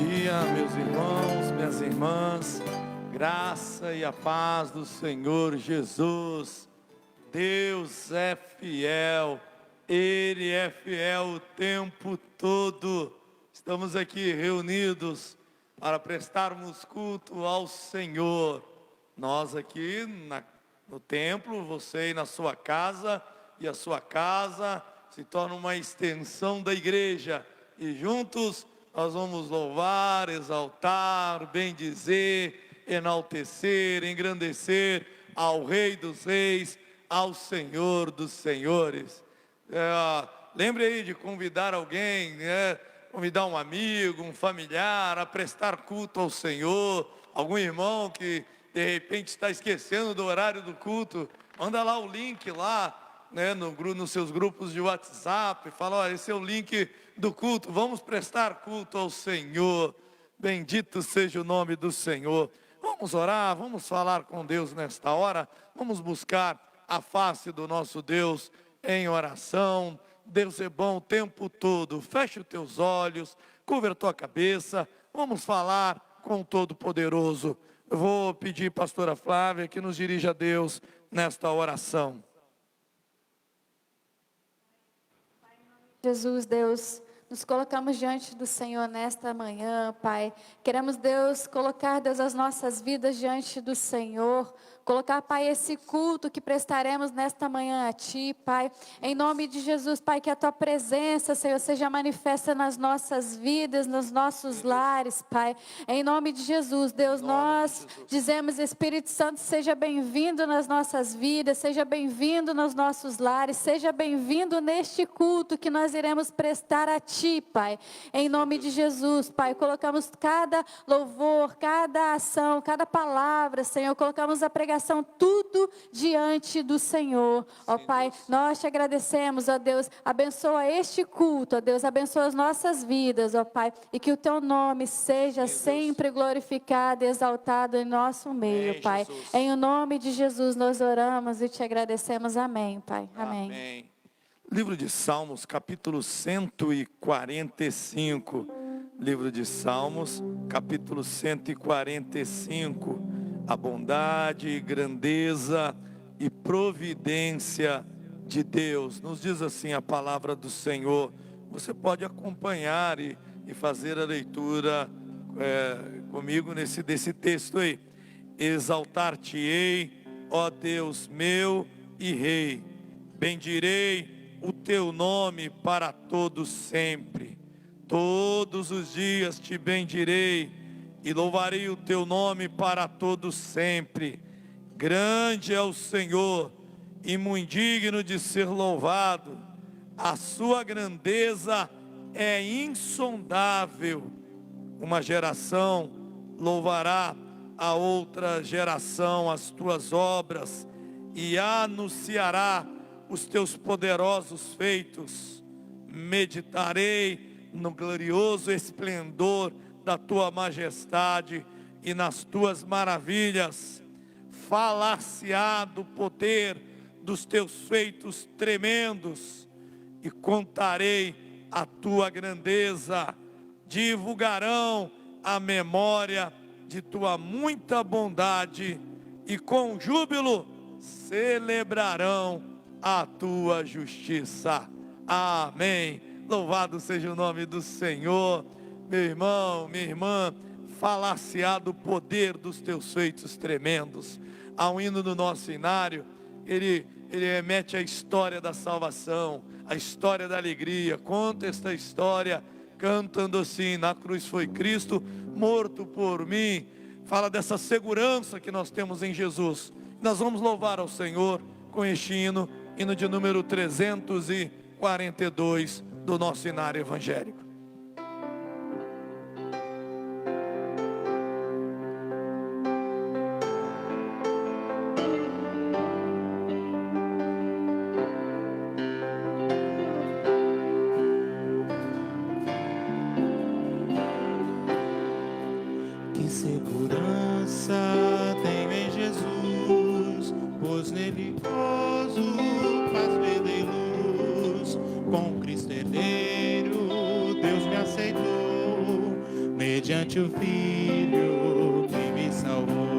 dia, meus irmãos, minhas irmãs, graça e a paz do Senhor Jesus. Deus é fiel, Ele é fiel o tempo todo. Estamos aqui reunidos para prestarmos culto ao Senhor. Nós aqui no templo, você aí na sua casa, e a sua casa se torna uma extensão da igreja. E juntos nós vamos louvar, exaltar, bendizer, enaltecer, engrandecer ao Rei dos Reis, ao Senhor dos Senhores. Lembre aí de convidar alguém, convidar um amigo, um familiar a prestar culto ao Senhor, algum irmão que de repente está esquecendo do horário do culto, manda lá o link lá, nos seus grupos de WhatsApp, fala, olha, esse é o link do culto, vamos prestar culto ao Senhor. Bendito seja o nome do Senhor. Vamos orar, vamos falar com Deus nesta hora, vamos buscar a face do nosso Deus em oração. Deus é bom o tempo todo. Feche os teus olhos, curva a tua cabeça, vamos falar com o Todo-Poderoso. Eu vou pedir, pastora Flávia, que nos dirija a Deus nesta oração. Jesus, Deus, nos colocamos diante do Senhor nesta manhã, Pai. Queremos, Deus, colocar, Deus, as nossas vidas diante do Senhor. Colocar, Pai, esse culto que prestaremos nesta manhã a Ti, Pai. Em nome de Jesus, Pai, que a Tua presença, Senhor, seja manifesta nas nossas vidas, nos nossos lares, Pai. Em nome de Jesus, Deus, nós dizemos, Espírito Santo, seja bem-vindo nas nossas vidas, seja bem-vindo nos nossos lares, seja bem-vindo neste culto que nós iremos prestar a Ti, Pai. Em nome de Jesus, Pai, colocamos cada louvor, cada ação, cada palavra, Senhor, colocamos a pregação, tudo diante do Senhor, ó Pai, nós te agradecemos, ó Deus, abençoa este culto, ó Deus, abençoa as nossas vidas, ó Pai, e que o Teu nome seja sempre glorificado e exaltado em nosso meio, Pai, em o nome de Jesus nós oramos e te agradecemos, amém, Pai, amém. Livro de Salmos, capítulo 145, livro de Salmos, capítulo 145, a bondade, grandeza e providência de Deus. Nos diz assim a palavra do Senhor. Você pode acompanhar e fazer a leitura comigo desse texto aí. Exaltar-te-ei, ó Deus meu e Rei, bendirei o teu nome para todos sempre. Todos os dias te bendirei e louvarei o teu nome para todos sempre. Grande é o Senhor e muito digno de ser louvado. A sua grandeza é insondável. Uma geração louvará a outra geração as tuas obras e anunciará os teus poderosos feitos. Meditarei no glorioso esplendor da tua majestade e nas tuas maravilhas. Falar-se-á do poder dos teus feitos tremendos e contarei a tua grandeza. Divulgarão a memória de tua muita bondade e com júbilo celebrarão a tua justiça. Amém. Louvado seja o nome do Senhor. Meu irmão, minha irmã, falar-se-á do poder dos teus feitos tremendos. Há um hino no nosso inário, ele remete à história da salvação, a história da alegria. Conta esta história cantando assim: na cruz foi Cristo morto por mim. Fala dessa segurança que nós temos em Jesus. Nós vamos louvar ao Senhor com este hino de número 342 do nosso inário evangélico. Que segurança tenho em Jesus, pois nele gozo, paz, vida e luz. Com Cristo herdeiro, Deus me aceitou. mediante o Filho que me salvou.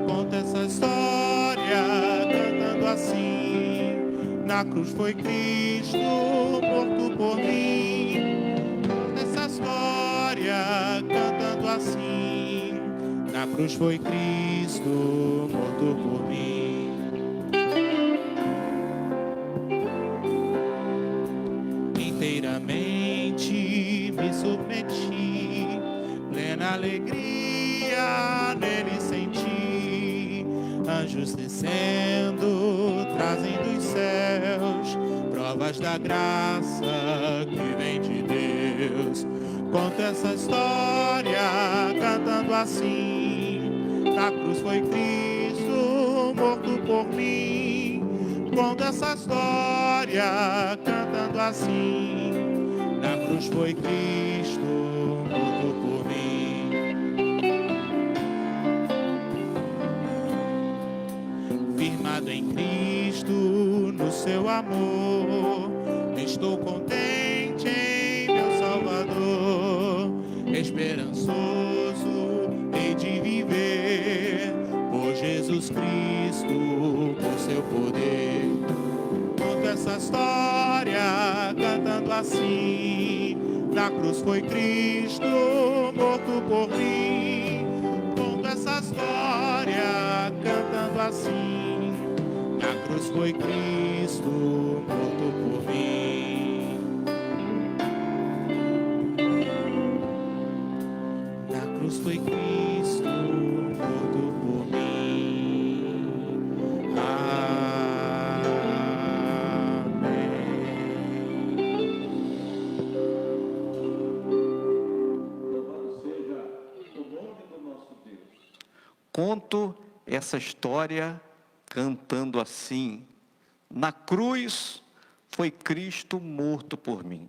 Conta essa história cantando assim: na cruz foi Cristo morto por mim. Conta essa história cantando assim: na cruz foi Cristo morto por mim. Inteiramente me submeti, plena alegria nele senti. Anjos descendo, trazem dos céus provas da graça que vem de Deus. Conto essa história cantando assim: na cruz foi Cristo morto por mim. Conto essa história cantando assim: na cruz foi Cristo morto por mim. Firmado em Cristo, no seu amor, estou contente em meu Salvador. Esperançoso hei de viver por Jesus Cristo, por seu poder. Conto essa história cantando assim: na cruz foi Cristo morto por mim. Conto essa história cantando assim: na cruz foi Cristo morto por mim. Na cruz foi Cristo morto por mim. Conto essa história cantando assim: na cruz foi Cristo morto por mim.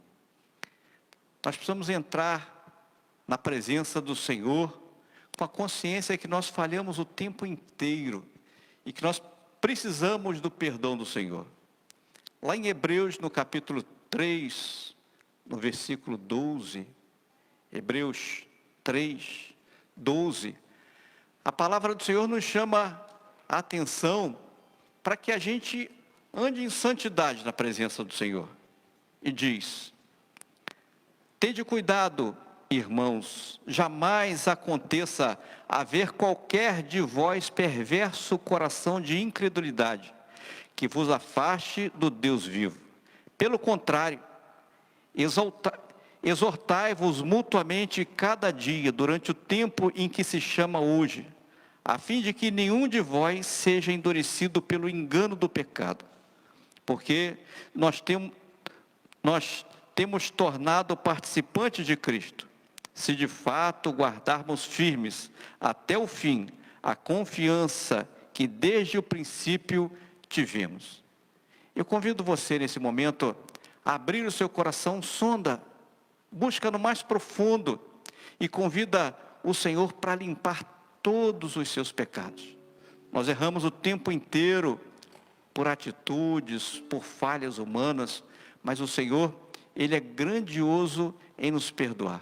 Nós precisamos entrar na presença do Senhor com a consciência que nós falhamos o tempo inteiro e que nós precisamos do perdão do Senhor. Lá em Hebreus, no capítulo 3, no versículo 12, Hebreus 3, 12, a palavra do Senhor nos chama a atenção para que a gente ande em santidade na presença do Senhor. E diz: tende cuidado, irmãos, jamais aconteça haver qualquer de vós perverso coração de incredulidade, que vos afaste do Deus vivo. Pelo contrário, exortai-vos mutuamente cada dia, durante o tempo em que se chama hoje, a fim de que nenhum de vós seja endurecido pelo engano do pecado. Porque nós temos tornado participantes de Cristo, se de fato guardarmos firmes até o fim a confiança que desde o princípio tivemos. Eu convido você nesse momento a abrir o seu coração, sonda, busca no mais profundo e convida o Senhor para limpar todos os seus pecados. Nós erramos o tempo inteiro por atitudes, por falhas humanas, mas o Senhor, Ele é grandioso em nos perdoar.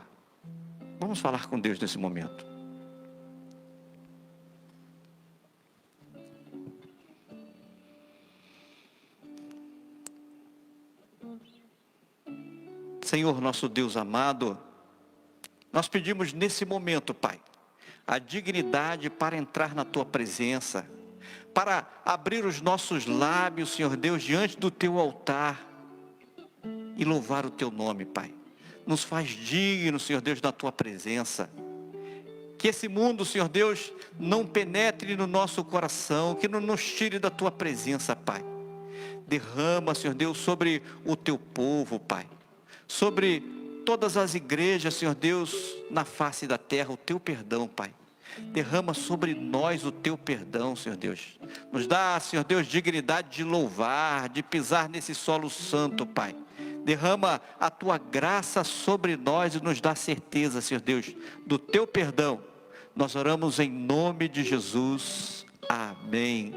Vamos falar com Deus nesse momento. Senhor, nosso Deus amado, nós pedimos nesse momento, Pai, a dignidade para entrar na Tua presença, para abrir os nossos lábios, Senhor Deus, diante do Teu altar e louvar o Teu nome, Pai. Nos faz dignos, Senhor Deus, da Tua presença. Que esse mundo, Senhor Deus, não penetre no nosso coração, que não nos tire da Tua presença, Pai. Derrama, Senhor Deus, sobre o Teu povo, Pai, sobre todas as igrejas, Senhor Deus, na face da terra, o Teu perdão, Pai. Derrama sobre nós o Teu perdão, Senhor Deus. Nos dá, Senhor Deus, dignidade de louvar, de pisar nesse solo santo, Pai. Derrama a Tua graça sobre nós e nos dá certeza, Senhor Deus, do Teu perdão. Nós oramos em nome de Jesus. Amém.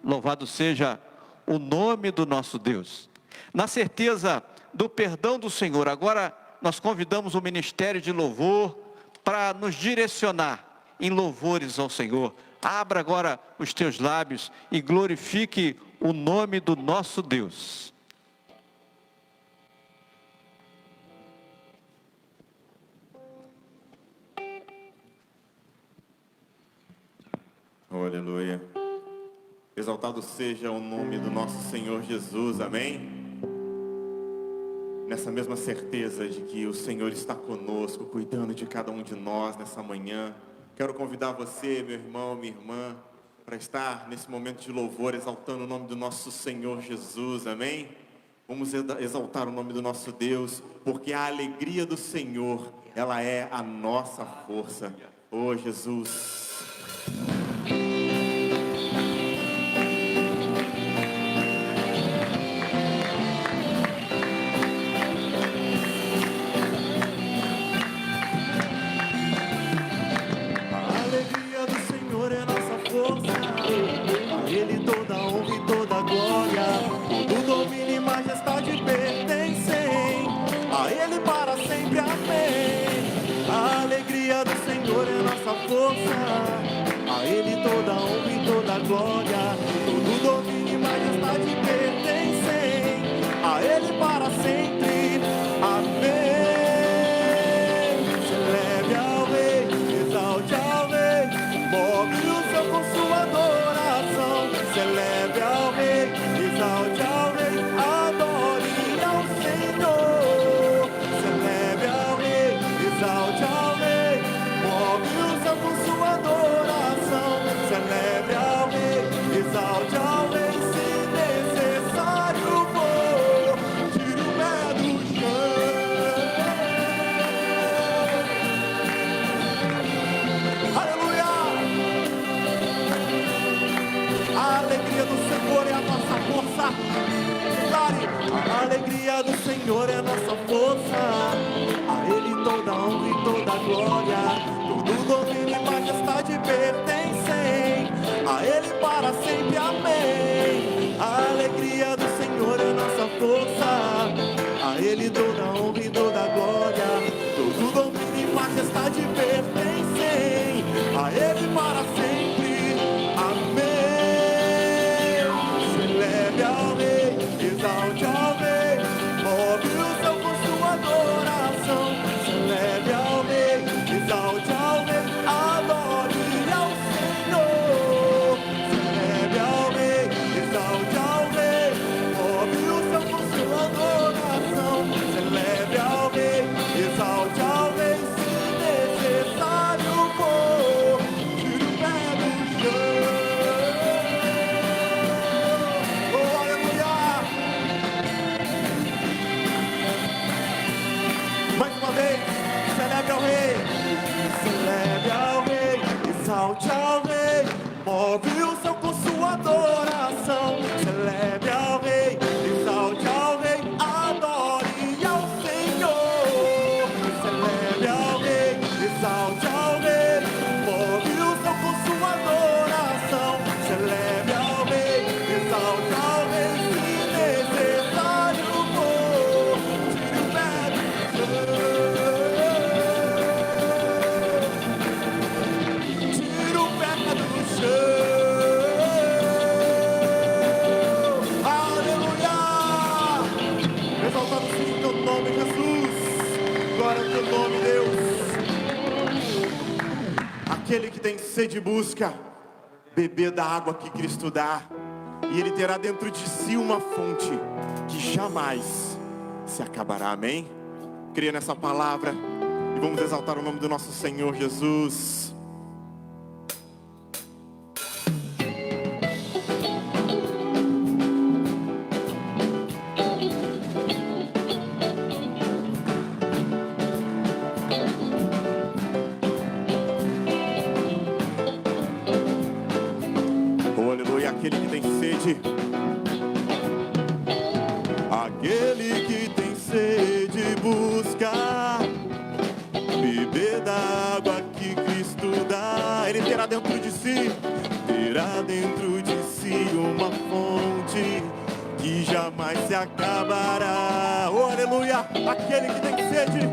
Louvado seja o nome do nosso Deus. Na certeza do perdão do Senhor, agora nós convidamos o Ministério de Louvor para nos direcionar em louvores ao Senhor. Abra agora os teus lábios e glorifique o nome do nosso Deus. Oh, aleluia. Exaltado seja o nome do nosso Senhor Jesus, amém? Nessa mesma certeza de que o Senhor está conosco, cuidando de cada um de nós nessa manhã, quero convidar você, meu irmão, minha irmã, para estar nesse momento de louvor, exaltando o nome do nosso Senhor Jesus, amém? Vamos exaltar o nome do nosso Deus, porque a alegria do Senhor, ela é a nossa força. Oh, Jesus. A Ele toda honra e toda glória, todo domínio e majestade pertencem a Ele para sempre, amém. A alegria do Senhor é nossa força, a Ele toda honra e toda glória, todo domínio e majestade pertencem a Ele para sempre, amém. Celebe ao Rei, exalte ao Rei, move o céu com sua adoração. Celebe ao Rei, exalte ao Rei, adore ao Senhor. Celebe ao Rei, exalte ao Rei, move o céu com sua adoração. Celebe ao Rei, exalte ao Rei, se necessário for, tire o pé do chão. Aleluia! A alegria do Senhor é a nossa força. Declare, a alegria do Senhor é a nossa força. A Ele toda honra e toda glória, todo domínio e majestade pertencem a Ele para sempre, amém. A alegria do Senhor é a nossa força. A Ele toda honra e toda glória, todo domínio e majestade pertencem a Ele para sempre, amém. Celebe ao Rei, exalte ao Rei, move o céu com sua adoração. Celebe ao Rei, exalte ao Rei, adore ao Senhor. Celebe ao Rei, exalte ao Rei, move o céu com sua adoração. Celebe ao Rei, exalte ao Rei, se necessário for, tire o pé do chão. Oh, aleluia! Mais uma vez, celebre ao Rei, celebre ao Rei, exalte ao Rei, move o céu com sua adoração. Celebre ao Rei, exalte ao Rei, adore ao Senhor. Celebre ao Rei, exalte ao Rei, move o céu com sua adoração. Celebre ao Rei, exalte ao Rei, se necessário for, tire o pé do chão. Tira o pé do chão. Aleluia! Exaltado seja o teu nome, Jesus. Glória ao teu nome, Deus. Aquele que tem sede busca beber da água que Cristo dá, e ele terá dentro de si uma fonte que jamais se acabará, amém? Creia nessa palavra e vamos exaltar o nome do nosso Senhor Jesus. Oh, aleluia, aquele que tem sede. Aquele que tem sede busca beber da água que Cristo dá. Ele terá dentro de si uma fonte que jamais se acabará. Oh, aleluia, aquele que tem sede.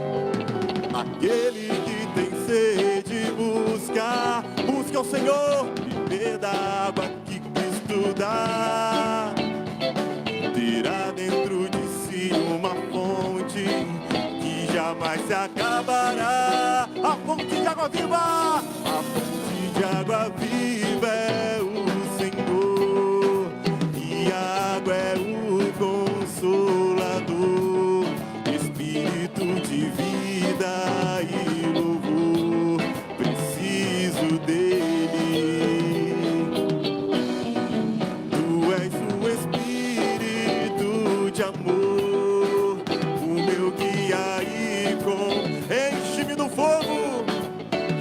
Aquele que tem sede busque ao Senhor, beber da água que Cristo dá. Terá dentro de si uma fonte que jamais se acabará. A fonte de água viva, a fonte de água viva é o Senhor, e a água é o Consolador, Espírito de vida e louvor, preciso dele. Tu és o Espírito de amor, o meu guia e com. Enche-me do fogo,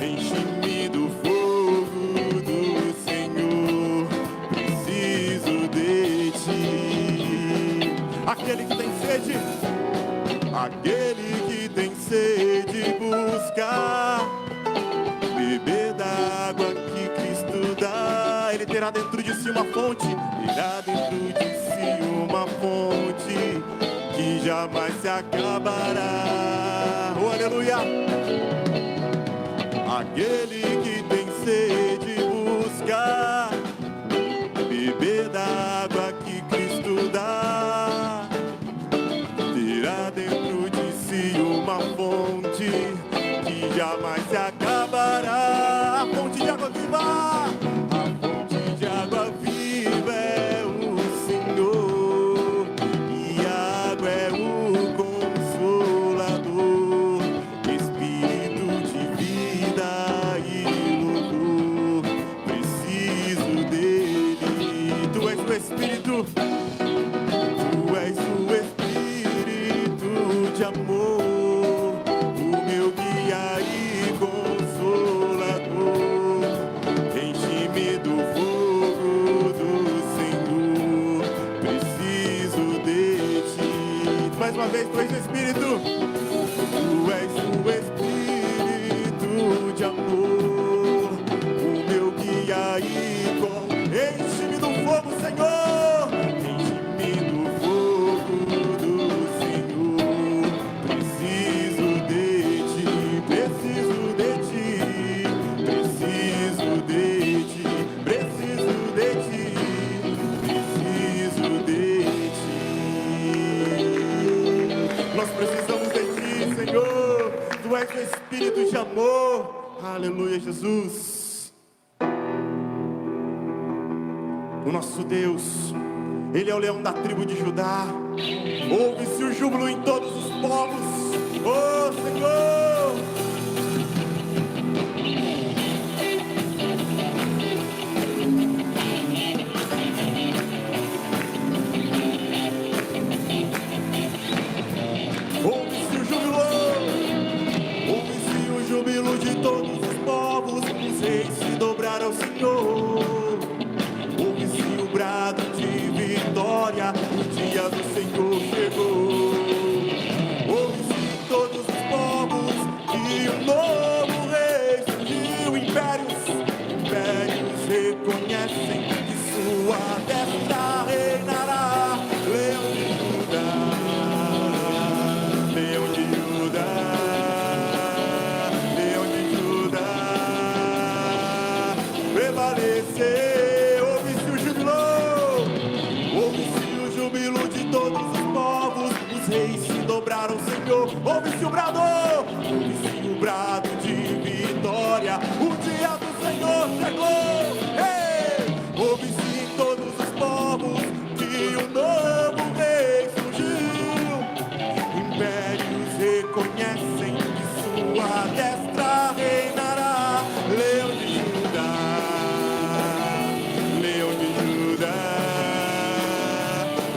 enche-me do fogo do Senhor, preciso de ti. Aquele que tem sede, aquele que tem sede, buscar, beber da água que Cristo dá. Ele terá dentro de si uma fonte, terá dentro de si uma fonte que jamais se acabará. Oh, aleluia! Aquele que tem sede, buscar, beber da água que Cristo dá. Terá dentro de si uma fonte que jamais se acabará. A fonte de água viva, a fonte de água viva é o Senhor, e a água é o Consolador, Espírito de vida e louvor, preciso dele. Tu és o Espírito, tu és o Espírito de amor, o meu guia e Consolador, enche-me do fogo do Senhor, preciso de ti. Mais uma vez, tu és o Espírito, tu és o Espírito de amor, o meu guia e enche-me do fogo, Senhor, enche-me do fogo do Senhor, preciso de ti, preciso de ti, preciso de ti, preciso de ti, preciso de ti. Nós precisamos de ti, Senhor, tu és o Espírito de amor. Aleluia, Jesus. O nosso Deus, Ele é o leão da tribo de Judá. Ouve-se o júbilo em todos os povos. Oh, Senhor! Ouve-se o júbilo, ouve-se o júbilo de todos os povos. Os reis se dobraram ao Senhor. Ouve-se o brado de vitória, o dia do Senhor chegou. Ouve-se em todos os povos que um novo rei surgiu. Impérios reconhecem que sua destra reinará. Leão de Judá, Leão de Judá, Leão de Judá, prevalecer. Ouve-se o júbilo, ouve-se o júbilo de todos os povos. Os reis se dobraram, Senhor. Ouve-se o brado, ouve-se o brado de vitória. O dia do Senhor chegou. Ei! Ouve-se em todos os povos que um novo rei surgiu. Impérios reconhecem que sua destra reinará. Leão de Judá, Leão de Judá,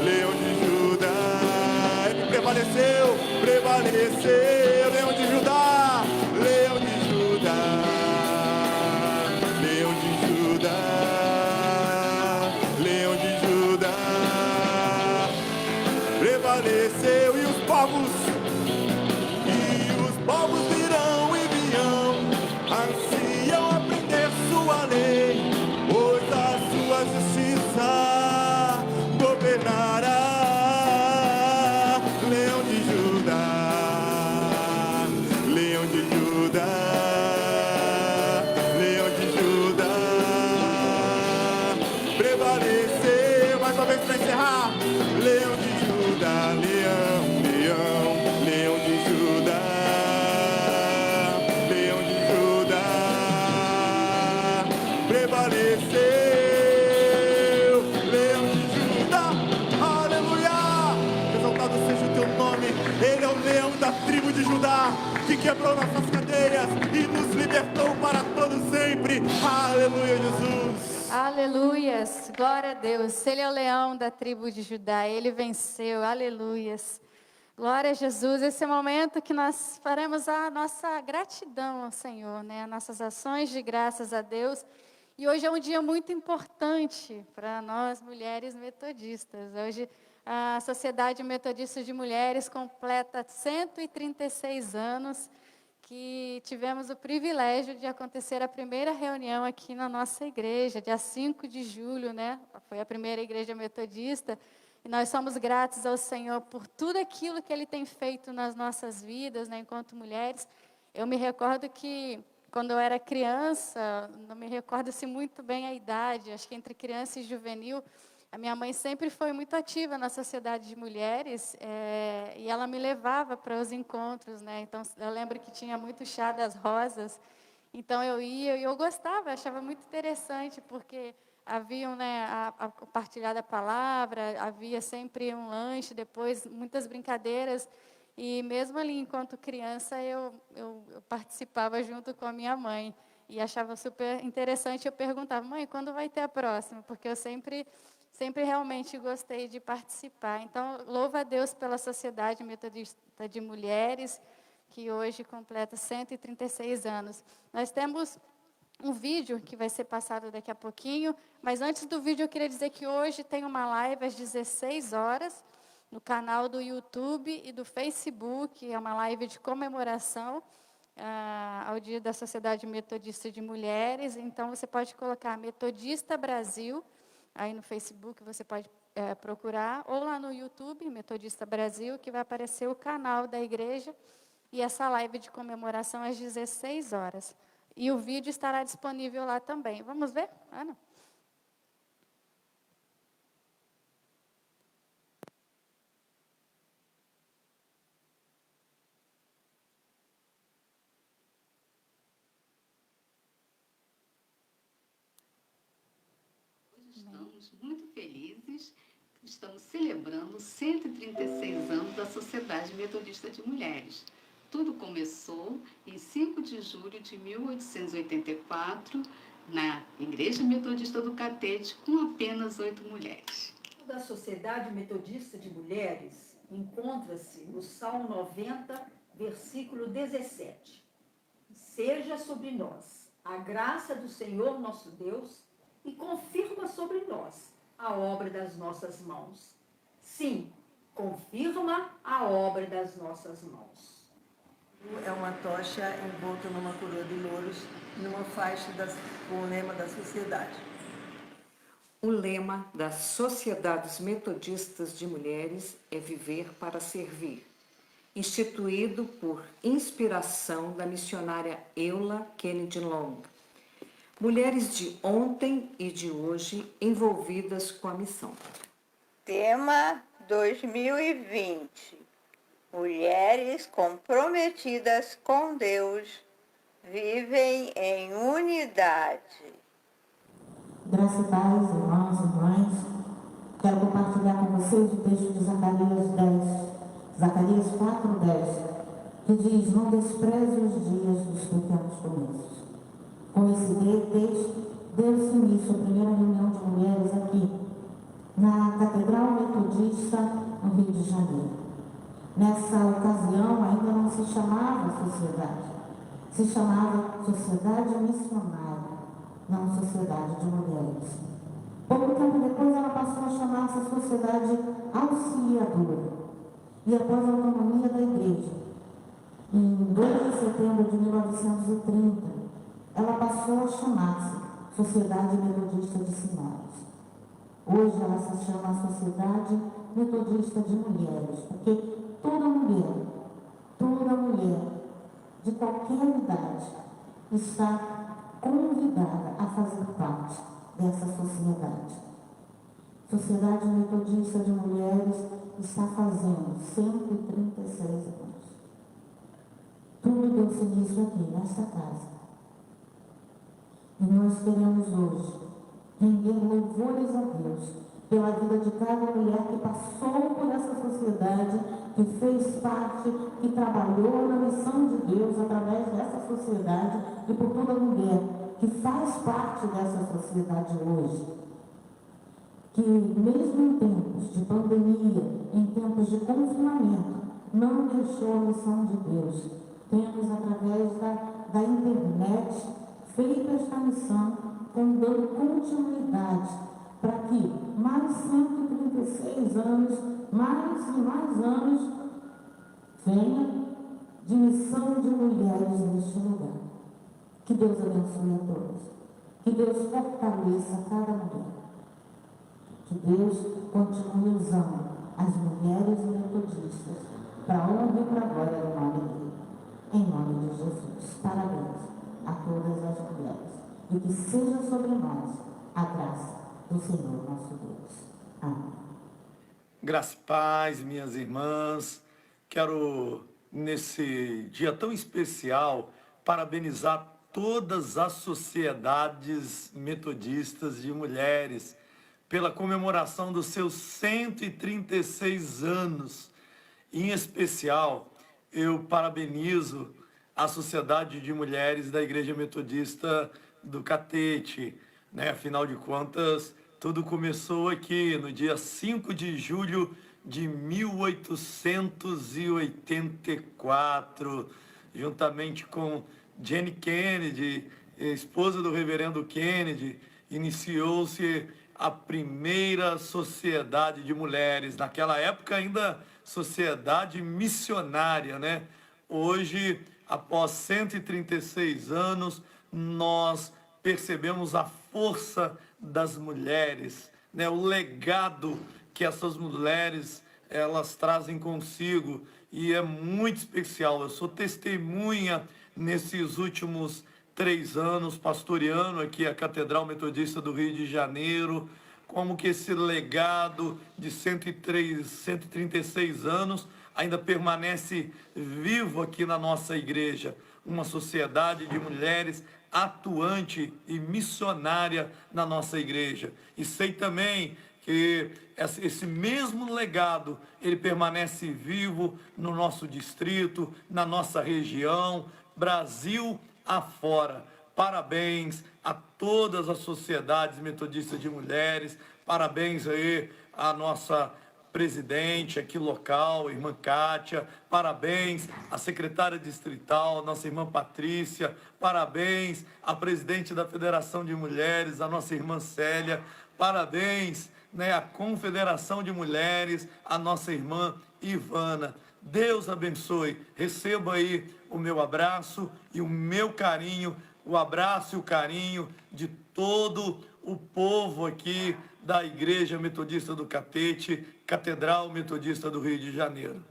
Leão de Judá. Ele prevaleceu, prevaleceu. Leão de Judá, Leão de Judá, Leão de Judá, Leão de Judá. Prevaleceu e os povos virão e virão prevaleceu. Leão de Judá, aleluia. Exaltado seja o teu nome. Ele é o leão da tribo de Judá, que quebrou nossas cadeias e nos libertou para todo sempre. Aleluia, Jesus. Aleluias, glória a Deus. Ele é o leão da tribo de Judá, ele venceu, aleluias. Glória a Jesus. Esse é o momento que nós faremos a nossa gratidão ao Senhor, né? Nossas ações de graças a Deus. E hoje é um dia muito importante para nós, mulheres metodistas. Hoje a Sociedade Metodista de Mulheres completa 136 anos que tivemos o privilégio de acontecer a primeira reunião aqui na nossa igreja, dia 5 de julho, né? Foi a primeira igreja metodista. E nós somos gratos ao Senhor por tudo aquilo que Ele tem feito nas nossas vidas, né, enquanto mulheres. Eu me recordo que, quando eu era criança, não me recordo-se muito bem a idade, acho que entre criança e juvenil, a minha mãe sempre foi muito ativa na Sociedade de Mulheres, e ela me levava para os encontros, né? Então, eu lembro que tinha muito chá das rosas, então eu ia e eu gostava, achava muito interessante, porque haviam, né, a partilhar da palavra, havia sempre um lanche, depois muitas brincadeiras, e mesmo ali, enquanto criança, eu participava junto com a minha mãe, e achava super interessante. Eu perguntava, mãe, quando vai ter a próxima? Porque eu sempre realmente gostei de participar. Então, louva a Deus pela Sociedade Metodista de Mulheres, que hoje completa 136 anos. Nós temos um vídeo que vai ser passado daqui a pouquinho, mas antes do vídeo eu queria dizer que hoje tem uma live às 16 horas, no canal do YouTube e do Facebook, é uma live de comemoração ao Dia da Sociedade Metodista de Mulheres. Então, você pode colocar Metodista Brasil, aí no Facebook você pode procurar, ou lá no YouTube, Metodista Brasil, que vai aparecer o canal da igreja, e essa live de comemoração às 16 horas. E o vídeo estará disponível lá também. Vamos ver, Ana? Estamos muito felizes, estamos celebrando 136 anos da Sociedade Metodista de Mulheres. Tudo começou em 5 de julho de 1884, na Igreja Metodista do Catete, com apenas 8 mulheres. Da Sociedade Metodista de Mulheres encontra-se no Salmo 90, versículo 17. Seja sobre nós a graça do Senhor nosso Deus e confirma sobre nós a obra das nossas mãos. Sim, confirma a obra das nossas mãos. É uma tocha envolta numa coroa de louros, numa faixa com o lema da sociedade. O lema das Sociedades Metodistas de Mulheres é Viver para Servir, instituído por inspiração da missionária Eula Kennedy Long. Mulheres de ontem e de hoje envolvidas com a missão. Tema 2020. Mulheres comprometidas com Deus vivem em unidade. Graças a Deus, irmãos e irmãs, quero compartilhar com vocês o texto de Zacarias 10, Zacarias 4:10, que diz: não despreze os dias dos pequenos começos. Com esse texto, deu-se início à primeira reunião de mulheres aqui, na Catedral Metodista, no Rio de Janeiro. Nessa ocasião, ainda não se chamava sociedade, se chamava Sociedade Missionária, não Sociedade de Mulheres. Pouco tempo depois, ela passou a chamar-se Sociedade Auxiliadora, e após a autonomia da Igreja, em 2 de setembro de 1930, ela passou a chamar-se Sociedade Metodista de Senhoras. Hoje ela se chama Sociedade Metodista de Mulheres, porque toda mulher, de qualquer idade, está convidada a fazer parte dessa sociedade. Sociedade Metodista de Mulheres está fazendo 136 anos. Tudo deu-se início aqui, nesta casa. E nós queremos hoje render louvores a Deus pela vida de cada mulher que passou por essa sociedade, que fez parte, que trabalhou na missão de Deus através dessa sociedade, e por toda mulher que faz parte dessa sociedade hoje, que mesmo em tempos de pandemia, em tempos de confinamento, não deixou a missão de Deus. Temos, através da internet, feito esta missão, dando continuidade, para que mais 136 anos, mais e mais anos, venha de missão de mulheres neste lugar. Que Deus abençoe a todos. Que Deus fortaleça cada mulher. Que Deus continue usando as mulheres metodistas para a honra e para a glória do nome dele. Em nome de Jesus. Parabéns a todas as mulheres. E que seja sobre nós a graça do Senhor nosso Deus. Amém. Graça e paz, minhas irmãs. Quero, nesse dia tão especial, parabenizar todas as sociedades metodistas de mulheres pela comemoração dos seus 136 anos. Em especial, eu parabenizo a Sociedade de Mulheres da Igreja Metodista do Catete, né? Afinal de contas, tudo começou aqui no dia 5 de julho de 1884, juntamente com Jane Kennedy, esposa do reverendo Kennedy, iniciou-se a primeira sociedade de mulheres, naquela época ainda sociedade missionária, né? Hoje, após 136 anos, nós percebemos a força das mulheres, né? O legado que essas mulheres elas trazem consigo, e é muito especial. Eu sou testemunha nesses últimos 3 anos, pastoreando aqui a Catedral Metodista do Rio de Janeiro, como que esse legado de 136 anos ainda permanece vivo aqui na nossa igreja. Uma sociedade de mulheres atuante e missionária na nossa igreja. E sei também que esse mesmo legado, ele permanece vivo no nosso distrito, na nossa região, Brasil afora. Parabéns a todas as sociedades metodistas de mulheres, parabéns aí à nossa presidente aqui local, irmã Kátia, parabéns à secretária distrital, nossa irmã Patrícia, parabéns à presidente da Federação de Mulheres, a nossa irmã Célia, parabéns, né, à Confederação de Mulheres, a nossa irmã Ivana. Deus abençoe, receba aí o meu abraço e o meu carinho, o abraço e o carinho de todo o povo aqui da Igreja Metodista do Catete, Catedral Metodista do Rio de Janeiro.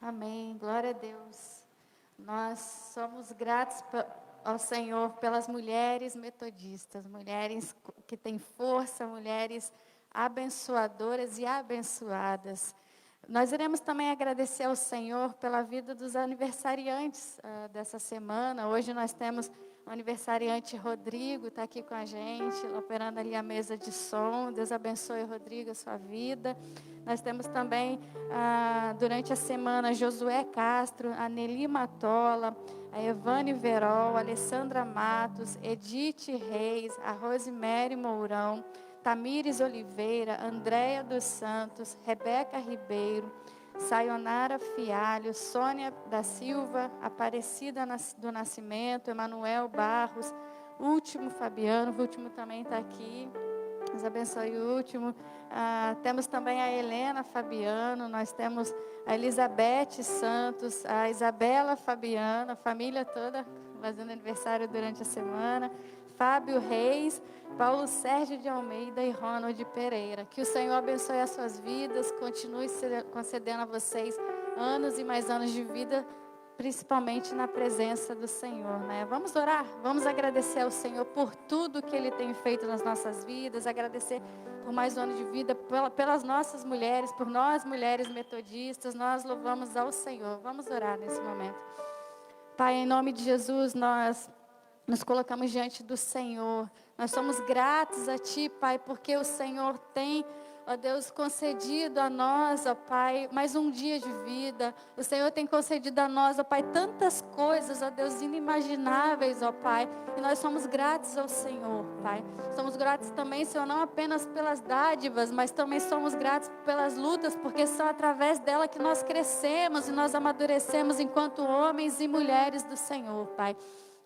Amém, glória a Deus. Nós somos gratos ao Senhor pelas mulheres metodistas, mulheres que têm força, mulheres abençoadoras e abençoadas. Nós iremos também agradecer ao Senhor pela vida dos aniversariantes dessa semana. Hoje nós temos o aniversariante Rodrigo, está aqui com a gente, operando ali a mesa de som. Deus abençoe, Rodrigo, a sua vida. Nós temos também, durante a semana, Josué Castro, a Nelly Matola, a Evane Verol, a Alessandra Matos, Edith Reis, a Rosemary Mourão, Tamires Oliveira, Andréia dos Santos, Rebeca Ribeiro, Sayonara Fialho, Sônia da Silva, Aparecida do Nascimento, Emanuel Barros, Último Fabiano, o Último também está aqui, Deus abençoe o Último. Temos também a Helena Fabiano, nós temos a Elizabeth Santos, a Isabela Fabiano, a família toda fazendo aniversário durante a semana, Fábio Reis, Paulo Sérgio de Almeida e Ronald Pereira. Que o Senhor abençoe as suas vidas, continue concedendo a vocês anos e mais anos de vida principalmente na presença do Senhor, né? Vamos orar, vamos agradecer ao Senhor por tudo que Ele tem feito nas nossas vidas, agradecer por mais um ano de vida, pelas nossas mulheres, por nós mulheres metodistas, nós louvamos ao Senhor. Vamos orar nesse momento. Pai, em nome de Jesus, nós nos colocamos diante do Senhor. Nós somos gratos a Ti, Pai, porque o Senhor tem, ó Deus, concedido a nós, ó Pai, mais um dia de vida. O Senhor tem concedido a nós, ó Pai, tantas coisas, ó Deus, inimagináveis, ó Pai. E nós somos gratos ao Senhor, Pai. Somos gratos também, Senhor, não apenas pelas dádivas, mas também somos gratos pelas lutas, porque são através dela que nós crescemos e nós amadurecemos enquanto homens e mulheres do Senhor, Pai.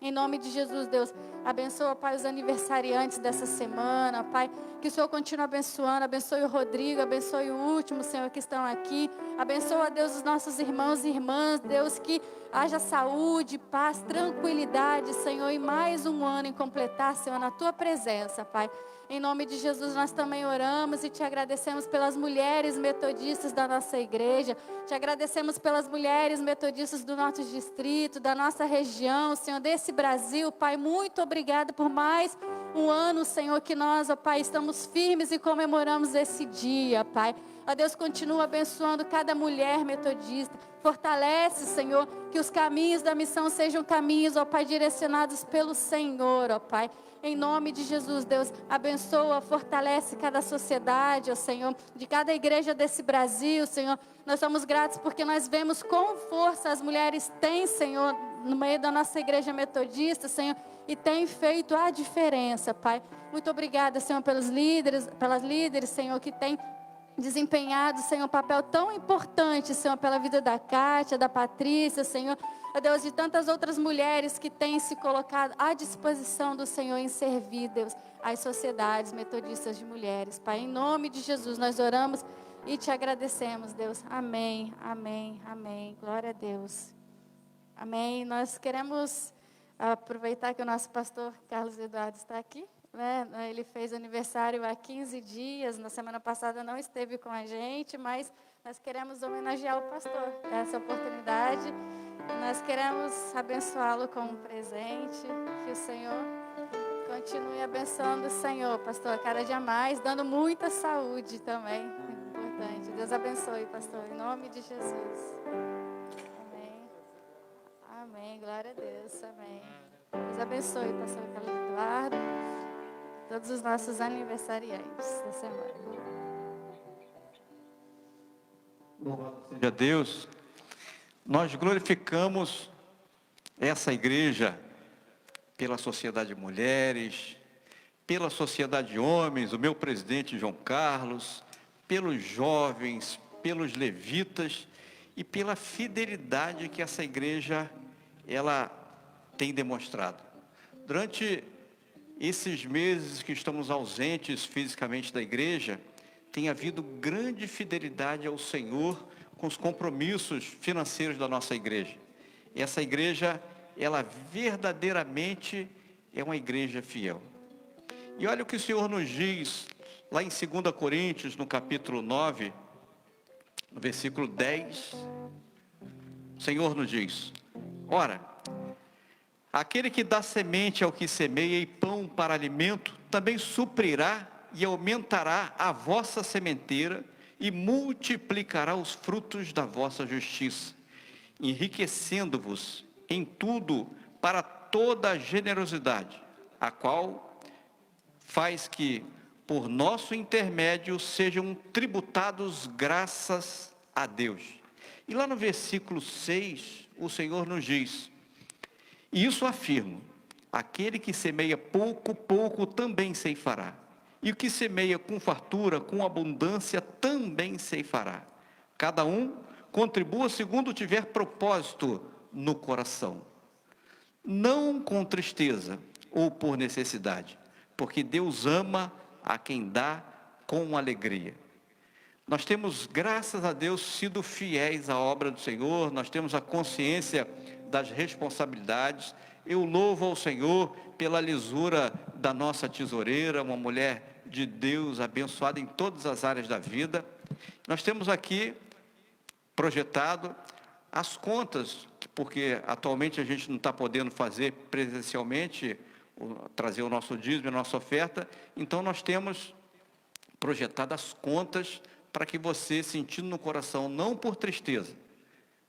Em nome de Jesus, Deus, abençoa, Pai, os aniversariantes dessa semana, Pai, que o Senhor continue abençoando, abençoe o Rodrigo, abençoe o último, Senhor, que estão aqui, abençoa, Deus, os nossos irmãos e irmãs, Deus, que haja saúde, paz, tranquilidade, Senhor, e mais um ano em completar, Senhor, na Tua presença, Pai. Em nome de Jesus, nós também oramos e Te agradecemos pelas mulheres metodistas da nossa igreja. Te agradecemos pelas mulheres metodistas do nosso distrito, da nossa região, Senhor, desse Brasil. Pai, muito obrigado por mais um ano, Senhor, que nós, ó Pai, estamos firmes e comemoramos esse dia, Pai. Ó Deus, continua abençoando cada mulher metodista. Fortalece, Senhor, que os caminhos da missão sejam caminhos, ó Pai, direcionados pelo Senhor, ó Pai. Em nome de Jesus, Deus, abençoa, fortalece cada sociedade, ó Senhor, de cada igreja desse Brasil, Senhor. Nós somos gratos porque nós vemos com força as mulheres têm, Senhor, no meio da nossa igreja metodista, Senhor, e tem feito a diferença, Pai. Muito obrigada, Senhor, pelas líderes, Senhor, que têm desempenhado, Senhor, um papel tão importante, Senhor, pela vida da Kátia, da Patrícia, Senhor, ó Deus, de tantas outras mulheres que têm se colocado à disposição do Senhor em servir, Deus, as sociedades metodistas de mulheres. Pai, em nome de Jesus, nós oramos e Te agradecemos, Deus. Amém, amém, amém. Glória a Deus. Amém. Nós queremos aproveitar que o nosso pastor Carlos Eduardo está aqui, né? Ele fez aniversário há 15 dias, na semana passada não esteve com a gente, mas nós queremos homenagear o pastor, essa oportunidade. Nós queremos abençoá-lo com um presente, que o Senhor continue abençoando o Senhor, pastor, cada dia mais, dando muita saúde também, importante. Deus abençoe, pastor, em nome de Jesus. Amém. Amém, glória a Deus, amém. Deus abençoe, pastor Carlos Eduardo, todos os nossos aniversariantes da semana. Louvado seja Deus. Nós glorificamos essa igreja pela sociedade de mulheres, pela sociedade de homens, o meu presidente João Carlos, pelos jovens, pelos levitas e pela fidelidade que essa igreja ela tem demonstrado. Durante esses meses que estamos ausentes fisicamente da igreja, tem havido grande fidelidade ao Senhor com os compromissos financeiros da nossa igreja. E essa igreja, ela verdadeiramente é uma igreja fiel. E olha o que o Senhor nos diz, lá em 2 Coríntios, no capítulo 9, no versículo 10, o Senhor nos diz: ora, aquele que dá semente ao que semeia e pão para alimento, também suprirá e aumentará a vossa sementeira e multiplicará os frutos da vossa justiça, enriquecendo-vos em tudo para toda a generosidade, a qual faz que, por nosso intermédio, sejam tributados graças a Deus. E lá no versículo 6, o Senhor nos diz: e isso afirmo, aquele que semeia pouco, pouco também ceifará. E o que semeia com fartura, com abundância, também ceifará. Cada um contribua segundo tiver propósito no coração, não com tristeza ou por necessidade, porque Deus ama a quem dá com alegria. Nós temos, graças a Deus, sido fiéis à obra do Senhor, nós temos a consciência das responsabilidades. Eu louvo ao Senhor pela lisura da nossa tesoureira, uma mulher de Deus, abençoada em todas as áreas da vida. Nós temos aqui projetado as contas porque atualmente a gente não está podendo fazer presencialmente, trazer o nosso dízimo, a nossa oferta, então nós temos projetado as contas para que você, sentindo no coração, não por tristeza,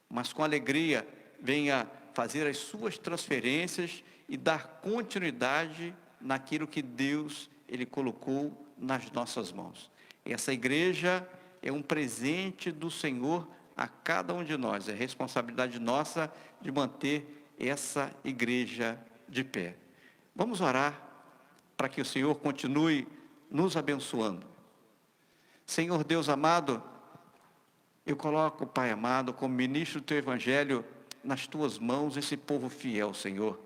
mas com alegria, venha fazer as suas transferências e dar continuidade naquilo que Deus, Ele colocou nas nossas mãos. Essa igreja é um presente do Senhor a cada um de nós. É responsabilidade nossa de manter essa igreja de pé. Vamos orar para que o Senhor continue nos abençoando. Senhor Deus amado, eu coloco, Pai amado, como ministro do Teu Evangelho, nas Tuas mãos, esse povo fiel, Senhor,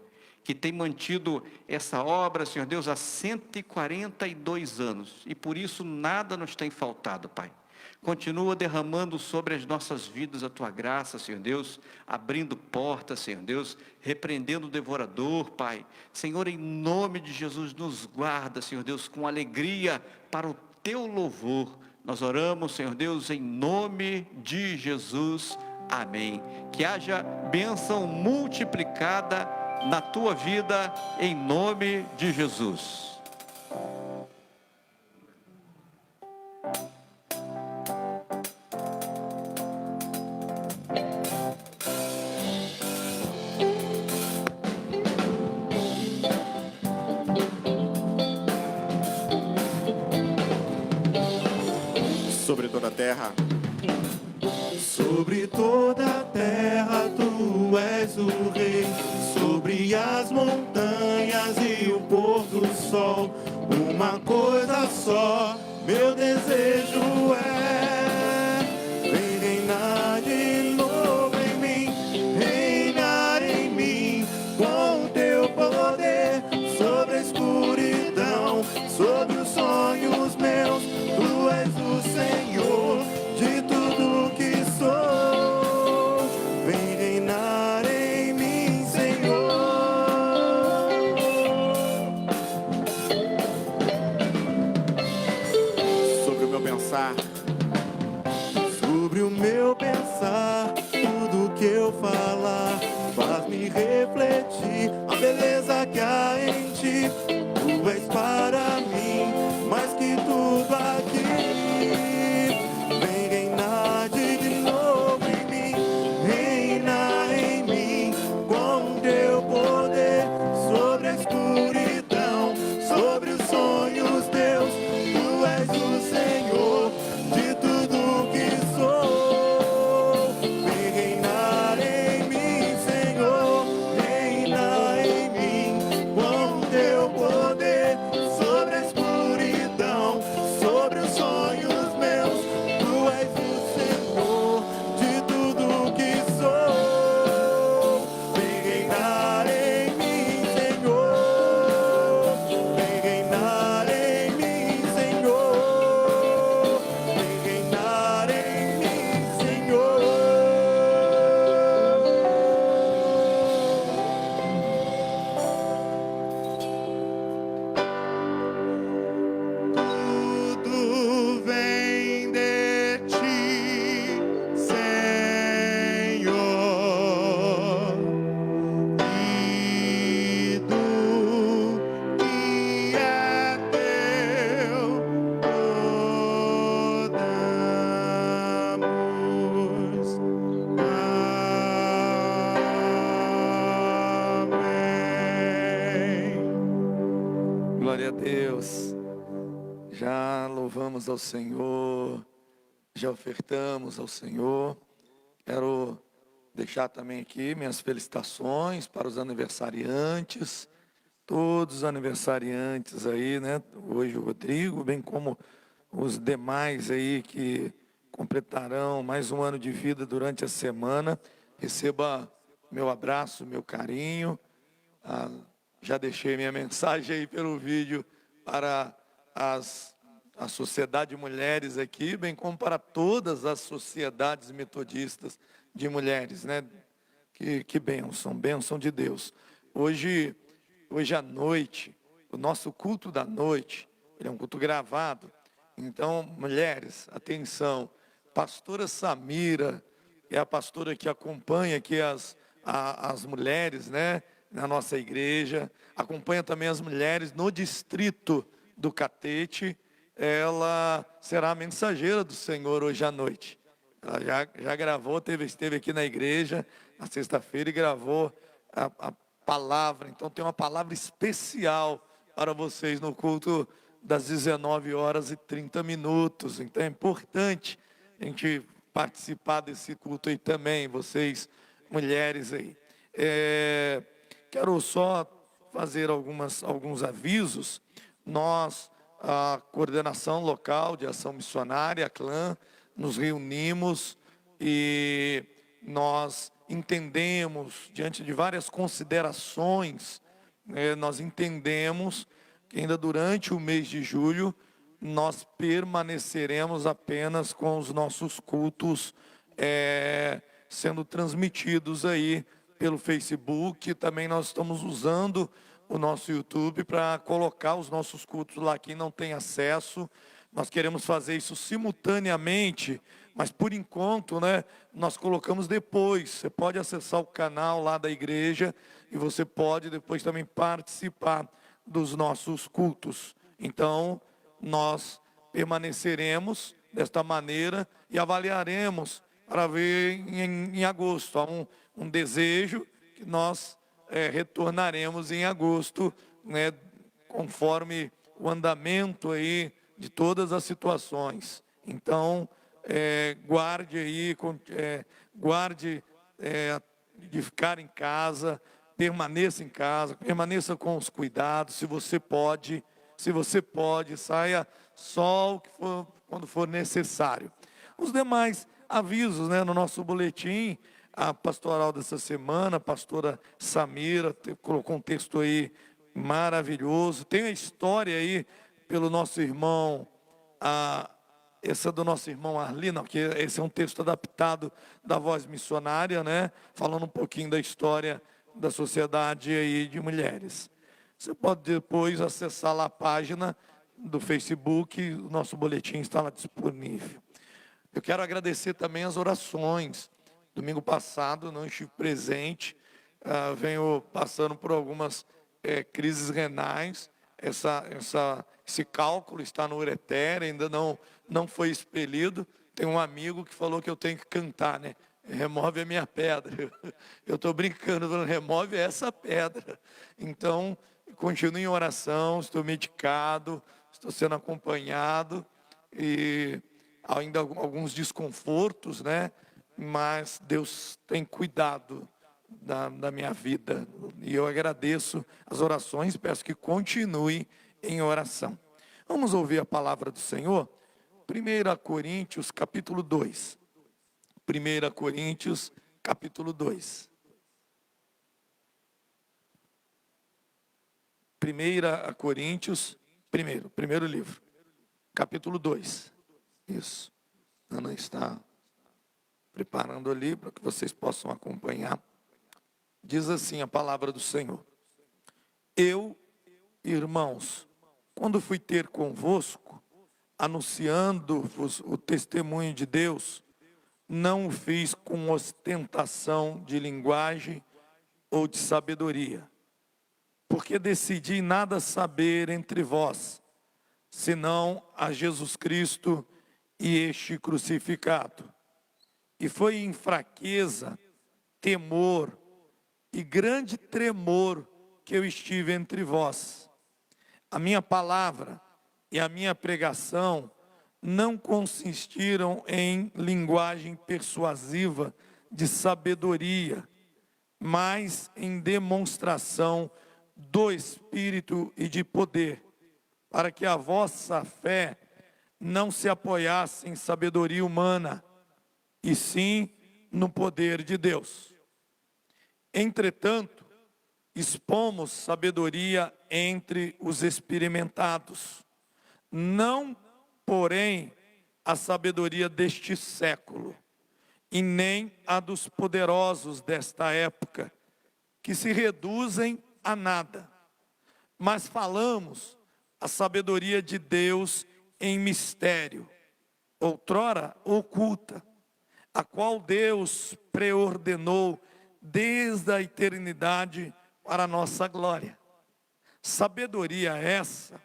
que tem mantido essa obra, Senhor Deus, há 142 anos, e por isso nada nos tem faltado, Pai. Continua derramando sobre as nossas vidas a Tua graça, Senhor Deus, abrindo portas, Senhor Deus, repreendendo o devorador, Pai. Senhor, em nome de Jesus, nos guarda, Senhor Deus, com alegria para o Teu louvor. Nós oramos, Senhor Deus, em nome de Jesus. Amém. Que haja bênção multiplicada na tua vida, em nome de Jesus. Sobre toda a terra. Sobre toda a terra tu és o rei, sobre as montanhas e o pôr do sol, uma coisa só, meu desejo é vem reinar de novo em mim, reinar em mim com o teu poder, sobre a escuridão, sobre os sonhos meus, tu és o Senhor de tudo que sou, vem reinar em mim, Senhor. Sobre o meu pensar, Sobre o meu pensar, tudo que eu falar faz-me refletir a beleza que há em ti. Tu és para mim mais que tudo aqui. Vem reinar de novo em mim, reinar em mim com teu poder, sobre a escuridão, sobre os sonhos teus. Tu és o Senhor de tudo que sou. Vem reinar em mim, Senhor, reinar em mim com teu poder, sobre a escuridão, sobre os sonhos meus. Tu és o Senhor de tudo que sou. Vem reinar em mim, Senhor, vem reinar em mim, Senhor, vem reinar em mim, Senhor. Tudo vem de ti, Senhor, e do que é teu podamos. Amém. Glória a Deus. Já louvamos ao Senhor, já ofertamos ao Senhor. Quero deixar também aqui minhas felicitações para os aniversariantes, todos os aniversariantes aí, né? Hoje o Rodrigo, bem como os demais aí que completarão mais um ano de vida durante a semana. Receba meu abraço, meu carinho. Já deixei minha mensagem aí pelo vídeo para a Sociedade de Mulheres aqui, bem como para todas as sociedades metodistas de mulheres, né? Que bênção de Deus. Hoje à noite, o nosso culto da noite, ele é um culto gravado. Então, mulheres, atenção, pastora Samira é a pastora que acompanha aqui as mulheres, né, na nossa igreja, acompanha também as mulheres no distrito do Catete. Ela será a mensageira do Senhor hoje à noite. Ela já gravou, esteve aqui na igreja na sexta-feira e gravou a palavra. Então tem uma palavra especial para vocês no culto das 19h30. Então é importante a gente participar desse culto aí também, vocês mulheres aí. Quero só fazer alguns avisos. Nós, a coordenação local de ação missionária, a CLAM, nos reunimos e nós entendemos, diante de várias considerações, nós entendemos que ainda durante o mês de julho nós permaneceremos apenas com os nossos cultos sendo transmitidos aí pelo Facebook. Também nós estamos usando o nosso YouTube para colocar os nossos cultos lá. Quem não tem acesso, nós queremos fazer isso simultaneamente, mas por enquanto, né, nós colocamos depois. Você pode acessar o canal lá da igreja e você pode depois também participar dos nossos cultos. Então, nós permaneceremos desta maneira e avaliaremos para ver em agosto. Há um desejo que nós retornaremos em agosto, né, conforme o andamento aí de todas as situações. Então, guarde aí, de ficar em casa, permaneça em casa, permaneça com os cuidados. Se você pode, saia só quando for necessário. Os demais avisos, né, no nosso boletim, a pastoral dessa semana, a pastora Samira colocou um texto aí maravilhoso. Tem a história aí pelo nosso irmão, essa do nosso irmão Arlino, que esse é um texto adaptado da Voz Missionária, né, falando um pouquinho da história da sociedade aí de mulheres. Você pode depois acessar lá a página do Facebook, o nosso boletim está lá disponível. Eu quero agradecer também as orações. Domingo passado não estive presente, venho passando por algumas crises renais. Esse cálculo está no ureter, ainda não foi expelido. Tem um amigo que falou que eu tenho que cantar, né? Remove a minha pedra. Eu estou brincando, falando, remove essa pedra. Então, continuo em oração, estou medicado, estou sendo acompanhado e ainda alguns desconfortos, né? Mas Deus tem cuidado da minha vida. E eu agradeço as orações, peço que continue em oração. Vamos ouvir a palavra do Senhor? 1 Coríntios, capítulo 2. 1 Coríntios, capítulo 2. 1 Coríntios, primeiro livro, capítulo 2. Isso. Ana está preparando ali para que vocês possam acompanhar. Diz assim a palavra do Senhor: Eu, irmãos, quando fui ter convosco, anunciando-vos o testemunho de Deus, não o fiz com ostentação de linguagem ou de sabedoria, porque decidi nada saber entre vós, senão a Jesus Cristo e este crucificado. E foi em fraqueza, temor e grande tremor que eu estive entre vós. A minha palavra e a minha pregação não consistiram em linguagem persuasiva de sabedoria, mas em demonstração do Espírito e de poder, para que a vossa fé não se apoiasse em sabedoria humana, e sim no poder de Deus. Entretanto, expomos sabedoria entre os experimentados, não, porém, a sabedoria deste século, e nem a dos poderosos desta época, que se reduzem a nada. Mas falamos a sabedoria de Deus em mistério, outrora oculta, a qual Deus preordenou desde a eternidade para a nossa glória. Sabedoria essa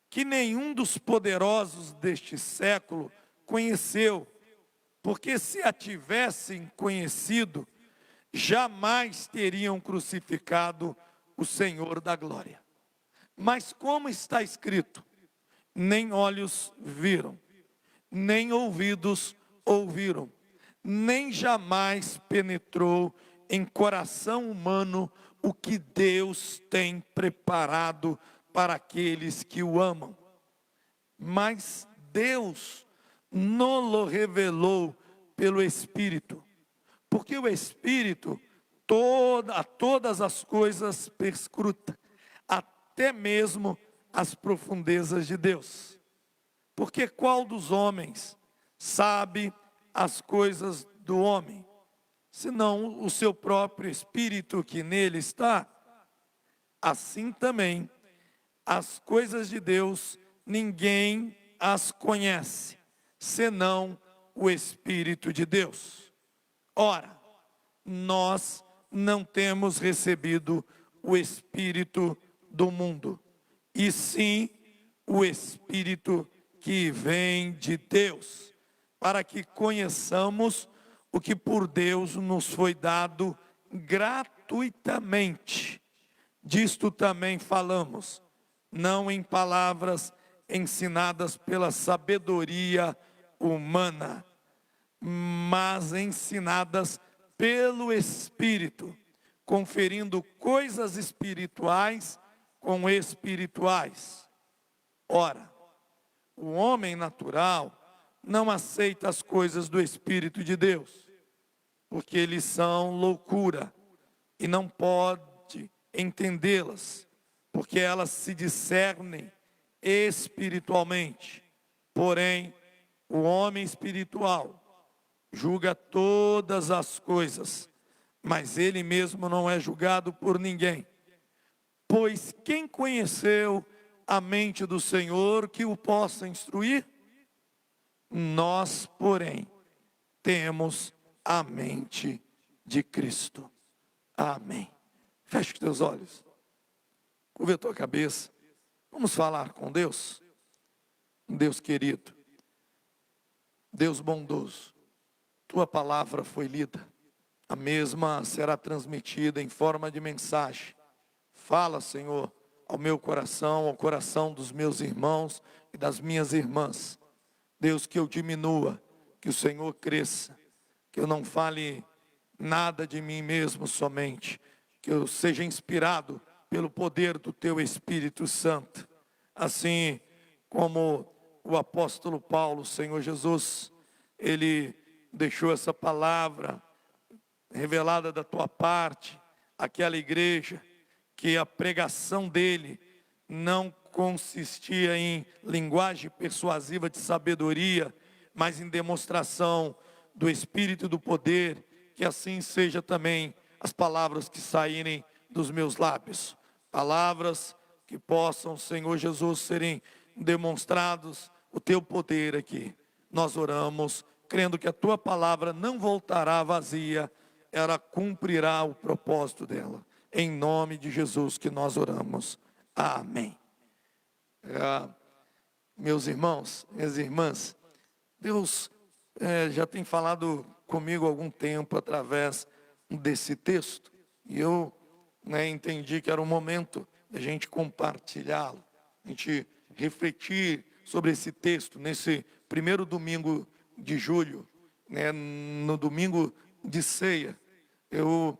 que nenhum dos poderosos deste século conheceu, porque se a tivessem conhecido, jamais teriam crucificado o Senhor da glória. Mas como está escrito, nem olhos viram, nem ouvidos ouviram, nem jamais penetrou em coração humano o que Deus tem preparado para aqueles que o amam. Mas Deus nos revelou pelo Espírito, porque o Espírito a todas as coisas perscruta, até mesmo as profundezas de Deus. Porque qual dos homens sabe as coisas do homem, senão o seu próprio Espírito que nele está? Assim também, as coisas de Deus, ninguém as conhece, senão o Espírito de Deus. Ora, nós não temos recebido o Espírito do mundo, e sim o Espírito que vem de Deus, para que conheçamos o que por Deus nos foi dado gratuitamente. Disto também falamos, não em palavras ensinadas pela sabedoria humana, mas ensinadas pelo Espírito, conferindo coisas espirituais com espirituais. Ora, o homem natural não aceita as coisas do Espírito de Deus, porque eles são loucura, e não pode entendê-las, porque elas se discernem espiritualmente. Porém, o homem espiritual julga todas as coisas, mas ele mesmo não é julgado por ninguém. Pois quem conheceu a mente do Senhor que o possa instruir? Nós, porém, temos a mente de Cristo. Amém. Feche os teus olhos. Curva a tua cabeça. Vamos falar com Deus. Deus querido, Deus bondoso, tua palavra foi lida. A mesma será transmitida em forma de mensagem. Fala, Senhor, ao meu coração, ao coração dos meus irmãos e das minhas irmãs. Deus, que eu diminua, que o Senhor cresça, que eu não fale nada de mim mesmo somente, que eu seja inspirado pelo poder do teu Espírito Santo. Assim como o apóstolo Paulo, Senhor Jesus, ele deixou essa palavra revelada da tua parte, àquela igreja, que a pregação dele não consistia em linguagem persuasiva de sabedoria, mas em demonstração do Espírito e do poder. Que assim seja também as palavras que saírem dos meus lábios, palavras que possam, Senhor Jesus, serem demonstrados o teu poder aqui. Nós oramos crendo que a tua palavra não voltará vazia, ela cumprirá o propósito dela. Em nome de Jesus que nós oramos. Amém. Meus irmãos, minhas irmãs, Deus já tem falado comigo há algum tempo através desse texto, e eu entendi que era o momento da gente compartilhá-lo, a gente refletir sobre esse texto nesse primeiro domingo de julho, no domingo de ceia. Eu,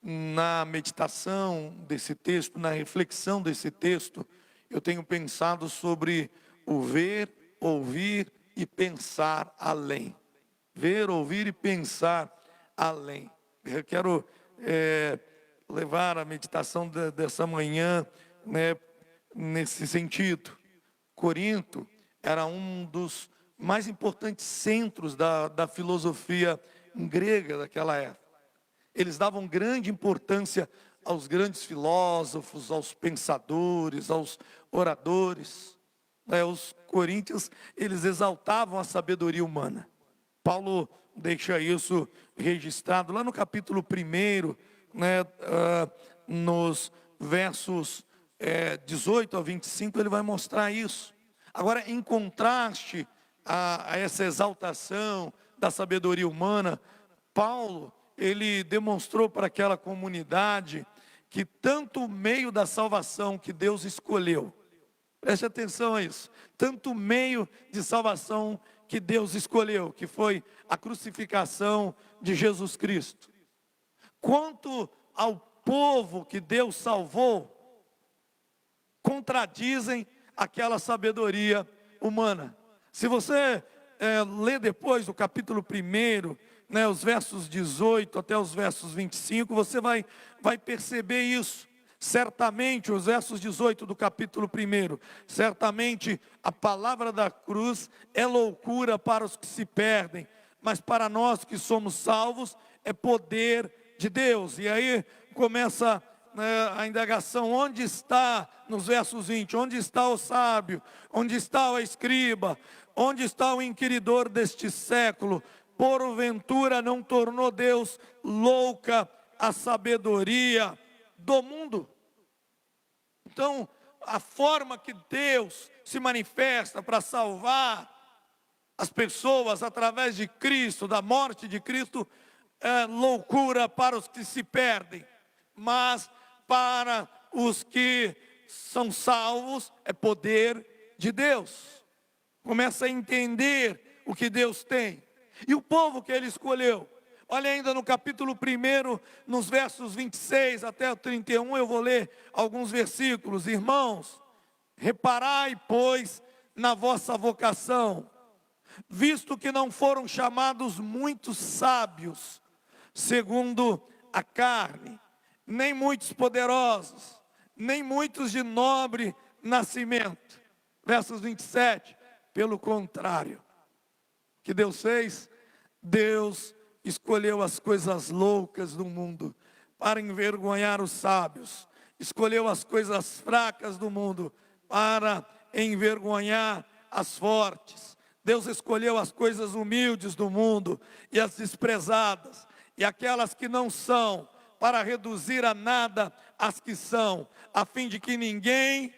na meditação desse texto, na reflexão desse texto, eu tenho pensado sobre o ver, ouvir e pensar além. Ver, ouvir e pensar além. Eu quero levar a meditação dessa manhã nesse sentido. Corinto era um dos mais importantes centros da filosofia grega daquela época. Eles davam grande importância aos grandes filósofos, aos pensadores, aos oradores. Os coríntios, eles exaltavam a sabedoria humana. Paulo deixa isso registrado lá no capítulo 1, né, nos versos 18 a 25, ele vai mostrar isso. Agora, em contraste a essa exaltação da sabedoria humana, Paulo, ele demonstrou para aquela comunidade que tanto o meio da salvação que Deus escolheu, preste atenção a isso, tanto o meio de salvação que Deus escolheu, que foi a crucificação de Jesus Cristo, quanto ao povo que Deus salvou, contradizem aquela sabedoria humana. Se você ler depois do capítulo 1, né, os versos 18 até os versos 25, você vai perceber isso. Certamente, os versos 18 do capítulo 1, certamente a palavra da cruz é loucura para os que se perdem, mas para nós que somos salvos é poder de Deus. E aí começa a indagação: onde está, nos versos 20, onde está o sábio, onde está o escriba, onde está o inquiridor deste século? Porventura não tornou Deus louca a sabedoria do mundo? Então, a forma que Deus se manifesta para salvar as pessoas através de Cristo, da morte de Cristo, é loucura para os que se perdem, mas para os que são salvos é poder de Deus. Começa a entender o que Deus tem. E o povo que ele escolheu, olha ainda no capítulo 1, nos versos 26 até o 31, eu vou ler alguns versículos. Irmãos, reparai, pois, na vossa vocação, visto que não foram chamados muitos sábios, segundo a carne, nem muitos poderosos, nem muitos de nobre nascimento. Versos 27, pelo contrário, que Deus fez? Deus escolheu as coisas loucas do mundo para envergonhar os sábios, escolheu as coisas fracas do mundo para envergonhar as fortes. Deus escolheu as coisas humildes do mundo e as desprezadas, e aquelas que não são, para reduzir a nada as que são, a fim de que ninguém,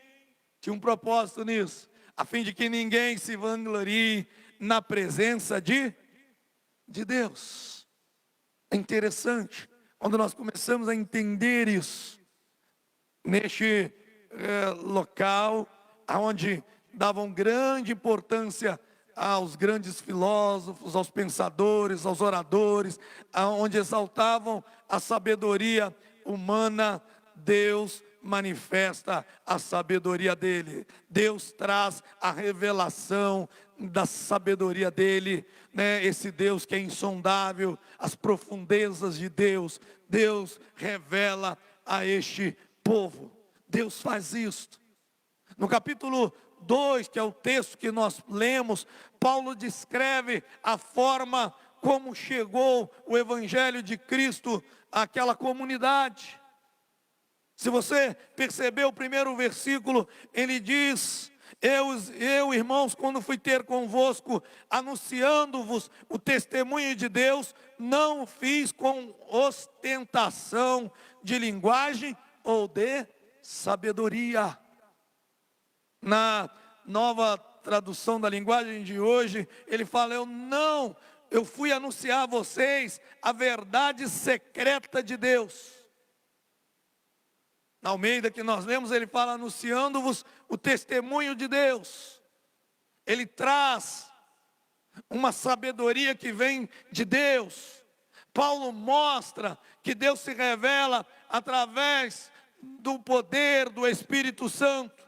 tinha um propósito nisso, a fim de que ninguém se vanglorie na presença de Deus. É interessante, quando nós começamos a entender isso, neste local, onde davam grande importância aos grandes filósofos, aos pensadores, aos oradores, onde exaltavam a sabedoria humana, Deus manifesta a sabedoria dele. Deus traz a revelação da sabedoria dele, né? Esse Deus que é insondável, as profundezas de Deus, Deus revela a este povo. Deus faz isto. No capítulo 2, que é o texto que nós lemos, Paulo descreve a forma como chegou o evangelho de Cristo àquela comunidade. Se você percebeu o primeiro versículo, ele diz: eu, irmãos, quando fui ter convosco, anunciando-vos o testemunho de Deus, não o fiz com ostentação de linguagem ou de sabedoria. Na nova tradução da linguagem de hoje, ele fala: eu fui anunciar a vocês a verdade secreta de Deus. Na Almeida que nós lemos, ele fala: anunciando-vos o testemunho de Deus. Ele traz uma sabedoria que vem de Deus. Paulo mostra que Deus se revela através do poder do Espírito Santo,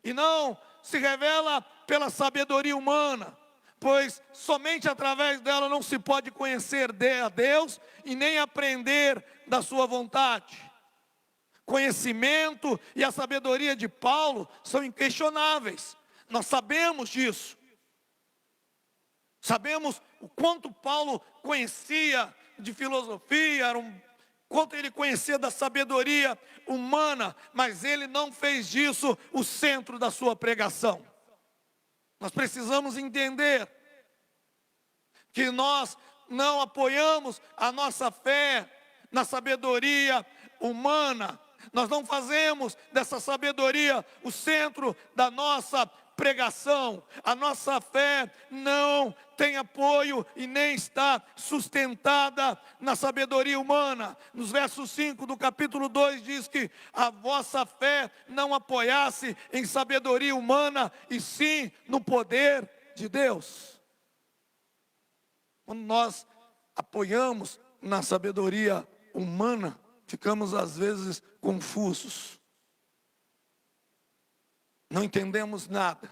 e não se revela pela sabedoria humana, pois somente através dela não se pode conhecer a Deus e nem aprender da sua vontade. Conhecimento e a sabedoria de Paulo são inquestionáveis, nós sabemos disso. Sabemos o quanto Paulo conhecia de filosofia, quanto ele conhecia da sabedoria humana, mas ele não fez disso o centro da sua pregação. Nós precisamos entender que nós não apoiamos a nossa fé na sabedoria humana. Nós não fazemos dessa sabedoria o centro da nossa pregação. A nossa fé não tem apoio e nem está sustentada na sabedoria humana. Nos versos 5 do capítulo 2 diz que a vossa fé não apoiasse em sabedoria humana, e sim no poder de Deus. Quando nós apoiamos na sabedoria humana, ficamos às vezes confusos. Não entendemos nada.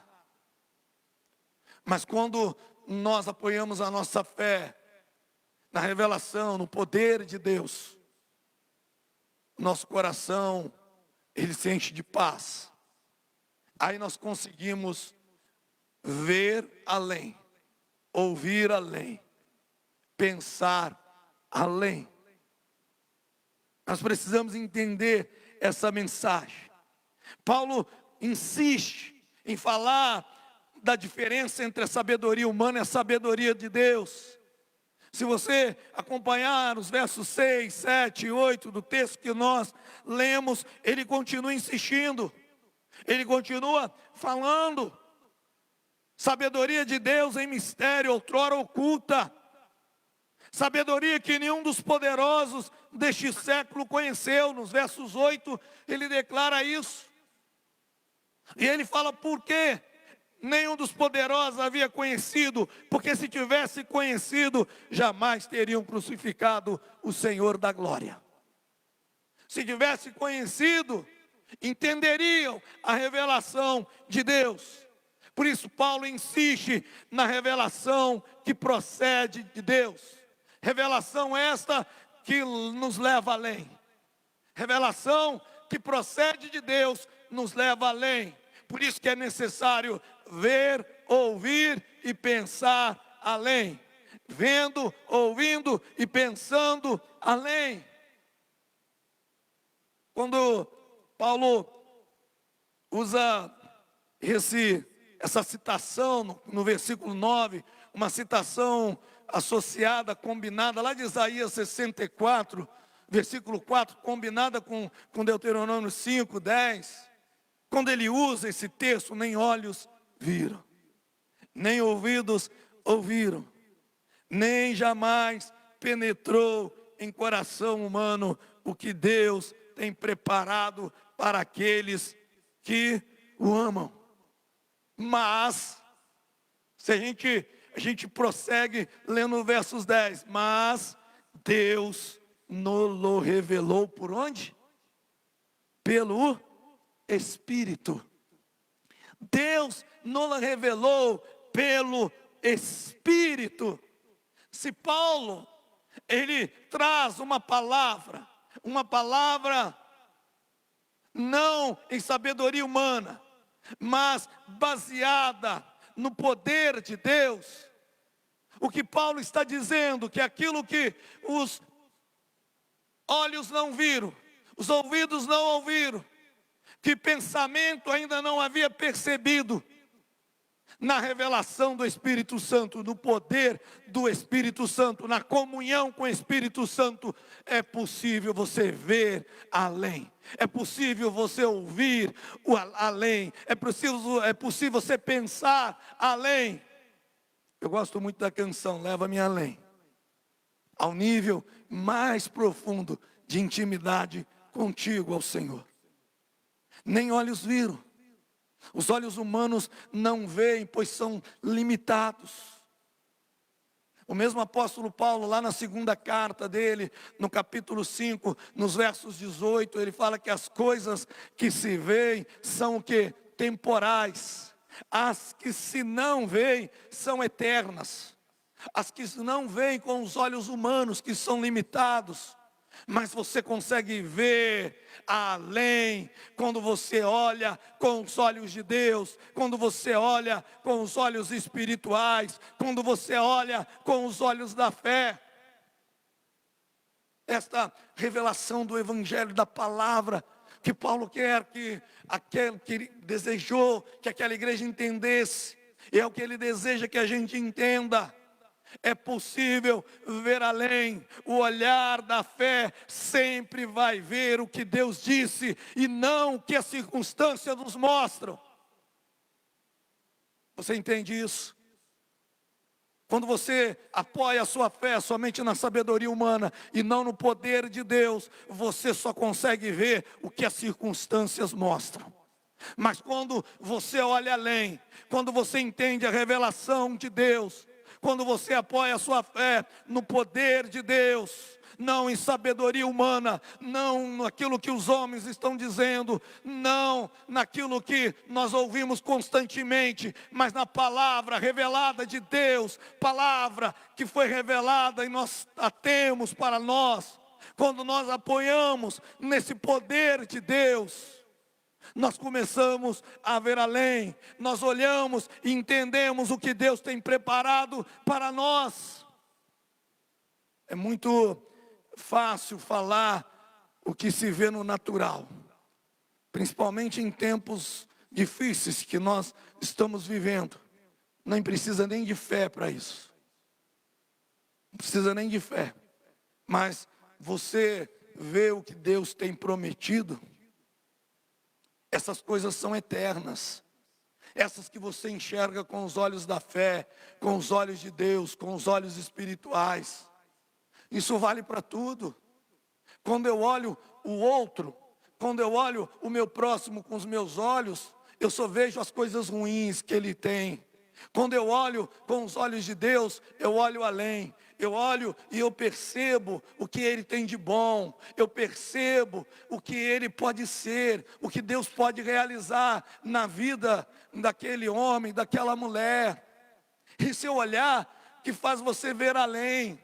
Mas quando nós apoiamos a nossa fé na revelação, no poder de Deus, nosso coração, ele se enche de paz. Aí nós conseguimos ver além, ouvir além, pensar além. Nós precisamos entender essa mensagem. Paulo insiste em falar da diferença entre a sabedoria humana e a sabedoria de Deus. Se você acompanhar os versos 6, 7 e 8 do texto que nós lemos, ele continua insistindo, ele continua falando. Sabedoria de Deus em mistério, outrora oculta. Sabedoria que nenhum dos poderosos deste século conheceu. Nos versos 8 ele declara isso. E ele fala por quê? Nenhum dos poderosos havia conhecido, porque se tivesse conhecido, jamais teriam crucificado o Senhor da glória. Se tivesse conhecido, entenderiam a revelação de Deus. Por isso Paulo insiste na revelação que procede de Deus. Revelação esta que nos leva além. Revelação que procede de Deus nos leva além. Por isso que é necessário ver, ouvir e pensar além. Vendo, ouvindo e pensando além. Quando Paulo usa essa citação no versículo 9, uma citação associada, combinada, lá de Isaías 64, versículo 4, combinada com Deuteronômio 5, 10. Quando ele usa esse texto, nem olhos viram, nem ouvidos ouviram, nem jamais penetrou em coração humano o que Deus tem preparado para aqueles que o amam. Mas, se a gente prossegue lendo versos 10, mas Deus nos revelou por onde? Pelo Espírito. Deus nos revelou pelo Espírito. Se Paulo, ele traz uma palavra não em sabedoria humana, mas baseada no poder de Deus, o que Paulo está dizendo, que aquilo que os olhos não viram, os ouvidos não ouviram, que pensamento ainda não havia percebido, na revelação do Espírito Santo, no poder do Espírito Santo, na comunhão com o Espírito Santo, é possível você ver além, é possível você ouvir além, é possível você pensar além. Eu gosto muito da canção Leva-me Além, ao nível mais profundo de intimidade contigo, ao Senhor. Nem olhos viram. Os olhos humanos não veem, pois são limitados. O mesmo apóstolo Paulo, lá na segunda carta dele, no capítulo 5, nos versos 18, ele fala que as coisas que se veem são o quê? Temporais. As que se não veem são eternas. As que não veem com os olhos humanos, que são limitados. Mas você consegue ver além quando você olha com os olhos de Deus, quando você olha com os olhos espirituais, quando você olha com os olhos da fé. Esta revelação do Evangelho, da palavra, que Paulo quer que ele desejou que aquela igreja entendesse, e é o que ele deseja que a gente entenda. É possível ver além. O olhar da fé sempre vai ver o que Deus disse e não o que as circunstâncias nos mostram. Você entende isso? Quando você apoia a sua fé somente na sabedoria humana e não no poder de Deus, você só consegue ver o que as circunstâncias mostram. Mas quando você olha além, quando você entende a revelação de Deus, quando você apoia a sua fé no poder de Deus, não em sabedoria humana, não naquilo que os homens estão dizendo, não naquilo que nós ouvimos constantemente, mas na palavra revelada de Deus, palavra que foi revelada e nós a temos para nós. Quando nós apoiamos nesse poder de Deus, nós começamos a ver além, nós olhamos e entendemos o que Deus tem preparado para nós. É muito fácil falar o que se vê no natural, principalmente em tempos difíceis que nós estamos vivendo. Não precisa nem de fé para isso, não precisa nem de fé, mas você vê o que Deus tem prometido. Essas coisas são eternas, essas que você enxerga com os olhos da fé, com os olhos de Deus, com os olhos espirituais. Isso vale para tudo. Quando eu olho o outro, quando eu olho o meu próximo com os meus olhos, eu só vejo as coisas ruins que ele tem. Quando eu olho com os olhos de Deus, eu olho além. Eu olho e eu percebo o que ele tem de bom. Eu percebo o que ele pode ser, o que Deus pode realizar na vida daquele homem, daquela mulher. Esse é o olhar que faz você ver além,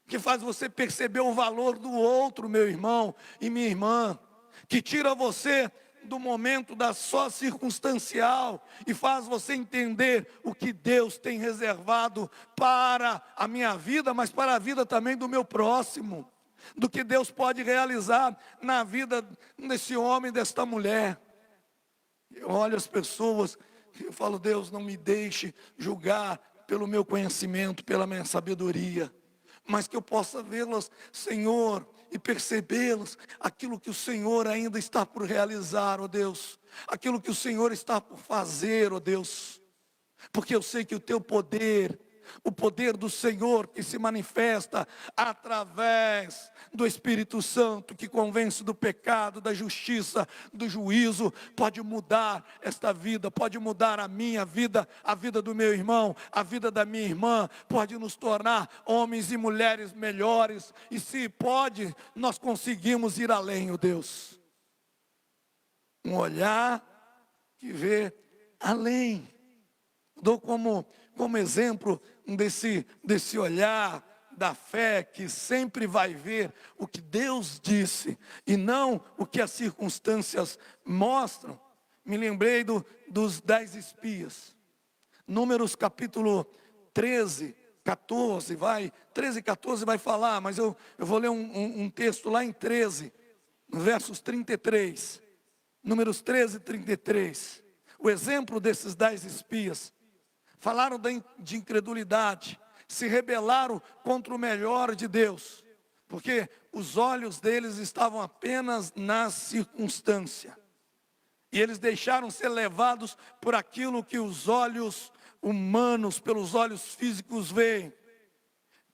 que faz você perceber o valor do outro, meu irmão e minha irmã, que tira você do momento da só circunstancial e faz você entender o que Deus tem reservado para a minha vida, mas para a vida também do meu próximo, do que Deus pode realizar na vida desse homem, desta mulher. Eu olho as pessoas e eu falo: Deus, não me deixe julgar pelo meu conhecimento, pela minha sabedoria, mas que eu possa vê-las, Senhor, e percebê-las, aquilo que o Senhor ainda está por realizar, ó Deus, aquilo que o Senhor está por fazer, ó Deus, porque eu sei que o teu poder, o poder do Senhor que se manifesta através do Espírito Santo, que convence do pecado, da justiça, do juízo, pode mudar esta vida, pode mudar a minha vida, a vida do meu irmão, a vida da minha irmã, pode nos tornar homens e mulheres melhores, e se pode, nós conseguimos ir além, ó Deus. Um olhar que vê além. Dou como exemplo desse olhar da fé que sempre vai ver o que Deus disse e não o que as circunstâncias mostram. Me lembrei dos 10 espias. Números capítulo 13, 14, 13 e 14 vai falar, mas eu vou ler um texto lá em 13, versos 33. Números 13 e 33. O exemplo desses 10 espias. Falaram de incredulidade, se rebelaram contra o melhor de Deus, porque os olhos deles estavam apenas na circunstância, e eles deixaram ser levados por aquilo que os olhos humanos, pelos olhos físicos veem.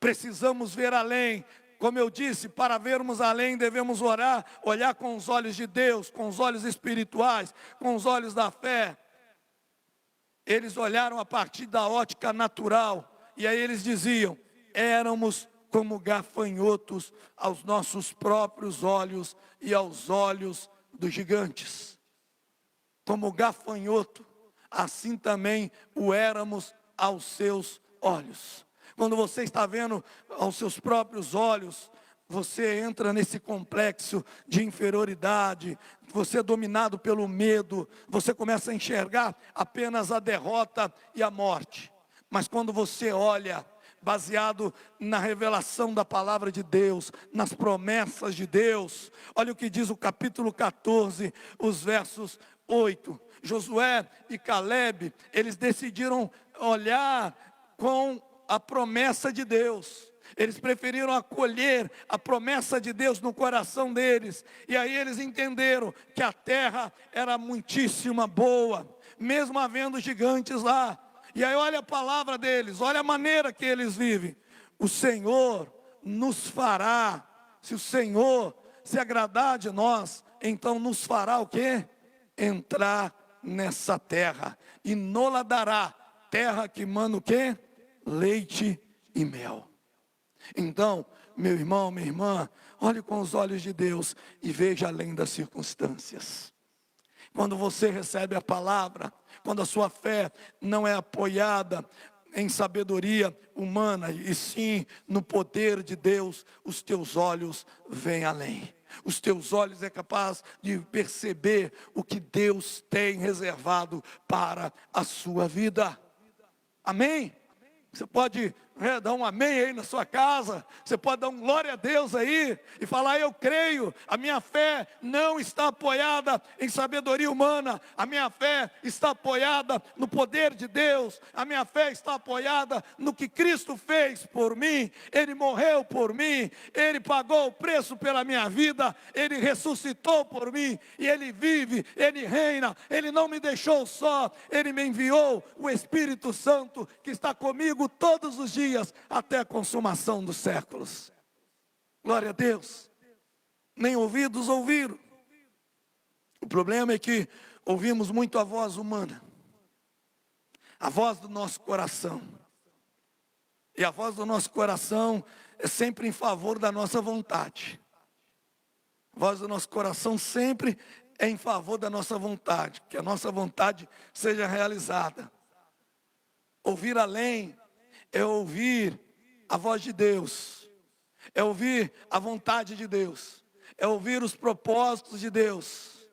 Precisamos ver além. Como eu disse, para vermos além devemos olhar com os olhos de Deus, com os olhos espirituais, com os olhos da fé. Eles olharam a partir da ótica natural, e aí eles diziam: éramos como gafanhotos aos nossos próprios olhos e aos olhos dos gigantes. Como gafanhoto, assim também o éramos aos seus olhos. Quando você está vendo aos seus próprios olhos, você entra nesse complexo de inferioridade, você é dominado pelo medo, você começa a enxergar apenas a derrota e a morte. Mas quando você olha, baseado na revelação da palavra de Deus, nas promessas de Deus, olha o que diz o capítulo 14, os versos 8. Josué e Caleb, eles decidiram olhar com a promessa de Deus. Eles preferiram acolher a promessa de Deus no coração deles. E aí eles entenderam que a terra era muitíssimo boa, mesmo havendo gigantes lá. E aí olha a palavra deles, olha a maneira que eles vivem. O Senhor nos fará, se o Senhor se agradar de nós, então nos fará o quê? Entrar nessa terra. E nola dará, terra que manda o quê? Leite e mel. Então, meu irmão, minha irmã, olhe com os olhos de Deus e veja além das circunstâncias. Quando você recebe a palavra, quando a sua fé não é apoiada em sabedoria humana, e sim no poder de Deus, os teus olhos veem além. Os teus olhos é capaz de perceber o que Deus tem reservado para a sua vida. Amém? Você pode dar um amém aí na sua casa, você pode dar um glória a Deus aí, e falar: eu creio, a minha fé não está apoiada em sabedoria humana, a minha fé está apoiada no poder de Deus, a minha fé está apoiada no que Cristo fez por mim. Ele morreu por mim, Ele pagou o preço pela minha vida, Ele ressuscitou por mim, e Ele vive, Ele reina, Ele não me deixou só, Ele me enviou o Espírito Santo, que está comigo todos os dias, até a consumação dos séculos. Glória a Deus. Nem ouvidos ouviram. O problema é que ouvimos muito a voz humana, a voz do nosso coração. E a voz do nosso coração é sempre em favor da nossa vontade. A voz do nosso coração sempre é em favor da nossa vontade, que a nossa vontade seja realizada. Ouvir além é ouvir a voz de Deus, é ouvir a vontade de Deus, é ouvir os propósitos de Deus.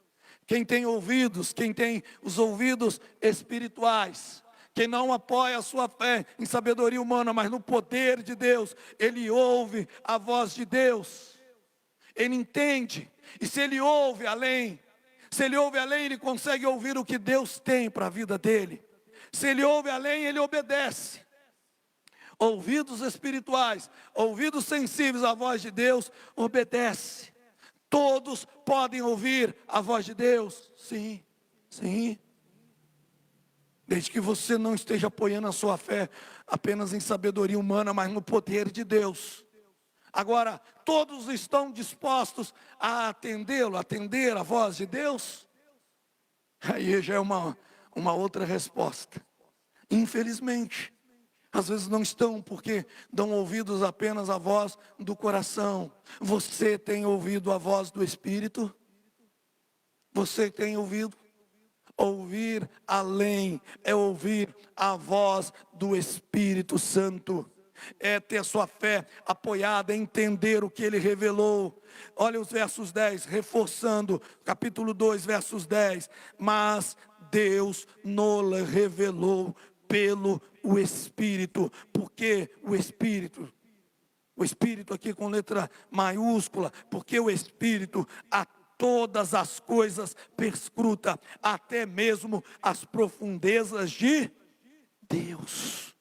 Quem tem ouvidos, quem tem os ouvidos espirituais, quem não apoia a sua fé em sabedoria humana, mas no poder de Deus, ele ouve a voz de Deus, ele entende. E se ele ouve além, ele consegue ouvir o que Deus tem para a vida dele. Se ele ouve além, ele obedece. Ouvidos espirituais, ouvidos sensíveis à voz de Deus, obedece. Todos podem ouvir a voz de Deus, sim, sim. Desde que você não esteja apoiando a sua fé apenas em sabedoria humana, mas no poder de Deus. Agora, todos estão dispostos a atender a voz de Deus? Aí já é uma outra resposta. Infelizmente, às vezes não estão, porque dão ouvidos apenas à voz do coração. Você tem ouvido a voz do Espírito? Você tem ouvido? Ouvir além é ouvir a voz do Espírito Santo. É ter a sua fé apoiada, entender o que Ele revelou. Olha os versos 10, reforçando, capítulo 2, versos 10. Mas Deus nos revelou pelo o Espírito. Porque o Espírito aqui com letra maiúscula, porque o Espírito a todas as coisas perscruta, até mesmo as profundezas de Deus.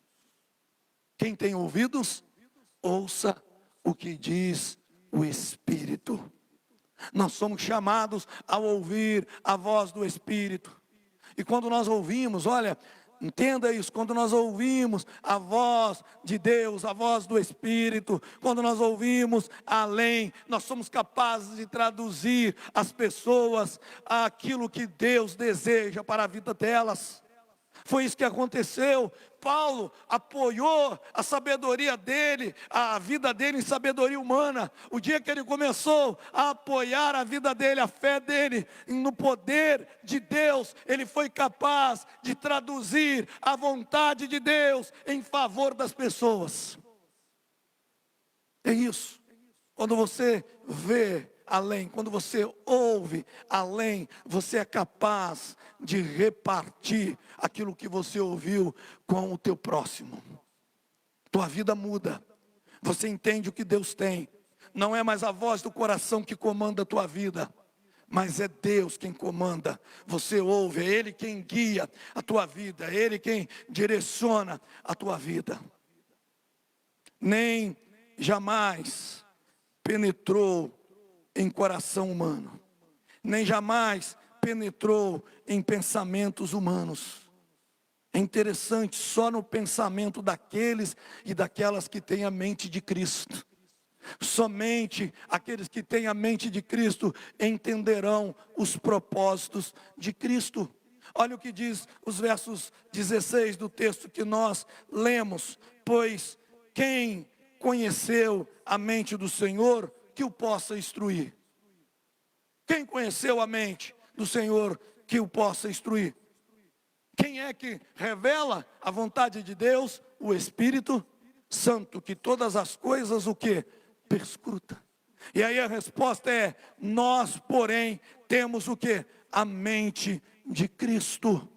Quem tem ouvidos, ouça o que diz o Espírito. Nós somos chamados a ouvir a voz do Espírito. E quando nós ouvimos, olha, entenda isso, quando nós ouvimos a voz de Deus, a voz do Espírito, quando nós ouvimos além, nós somos capazes de traduzir às pessoas aquilo que Deus deseja para a vida delas. Foi isso que aconteceu. Paulo apoiou a sabedoria dele, a vida dele em sabedoria humana. O dia que ele começou a apoiar a vida dele, a fé dele no poder de Deus, ele foi capaz de traduzir a vontade de Deus em favor das pessoas. É isso. Quando você vê além, quando você ouve além, você é capaz de repartir aquilo que você ouviu com o teu próximo. Tua vida muda. Você entende o que Deus tem. Não é mais a voz do coração que comanda a tua vida, mas é Deus quem comanda. Você ouve, é Ele quem guia a tua vida, é Ele quem direciona a tua vida. nem jamais penetrou em coração humano, nem jamais penetrou em pensamentos humanos. É interessante, só no pensamento daqueles e daquelas que têm a mente de Cristo. Somente aqueles que têm a mente de Cristo entenderão os propósitos de Cristo. Olha o que diz os versos 16 do texto que nós lemos. Pois quem conheceu a mente do Senhor, que o possa instruir. Quem conheceu a mente do Senhor, que o possa instruir. Quem é que revela a vontade de Deus? O Espírito Santo, que todas as coisas o quê? Perscruta. E aí a resposta é: nós, porém, temos o quê? A mente de Cristo.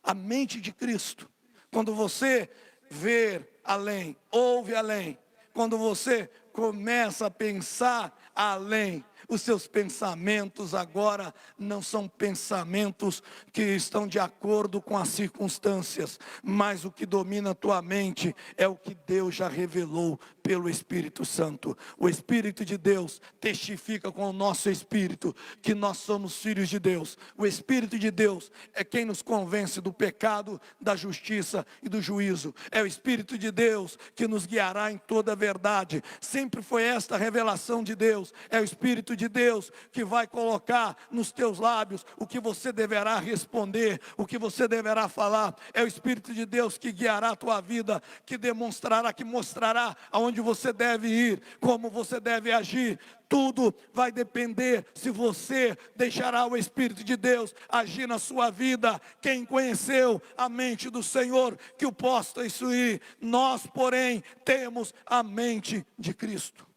A mente de Cristo. Quando você vê além, ouve além, quando você começa a pensar além, os seus pensamentos agora não são pensamentos que estão de acordo com as circunstâncias, mas o que domina a tua mente é o que Deus já revelou pelo Espírito Santo. O Espírito de Deus testifica com o nosso espírito que nós somos filhos de Deus. O Espírito de Deus é quem nos convence do pecado, da justiça e do juízo. É o Espírito de Deus que nos guiará em toda a verdade. Sempre foi esta a revelação de Deus. É o Espírito de Deus que vai colocar nos teus lábios o que você deverá responder, o que você deverá falar. É o Espírito de Deus que guiará a tua vida, que demonstrará, que mostrará aonde você deve ir, como você deve agir. Tudo vai depender se você deixará o Espírito de Deus agir na sua vida. Quem conheceu a mente do Senhor, que o possa instruir. Nós, porém, temos a mente de Cristo.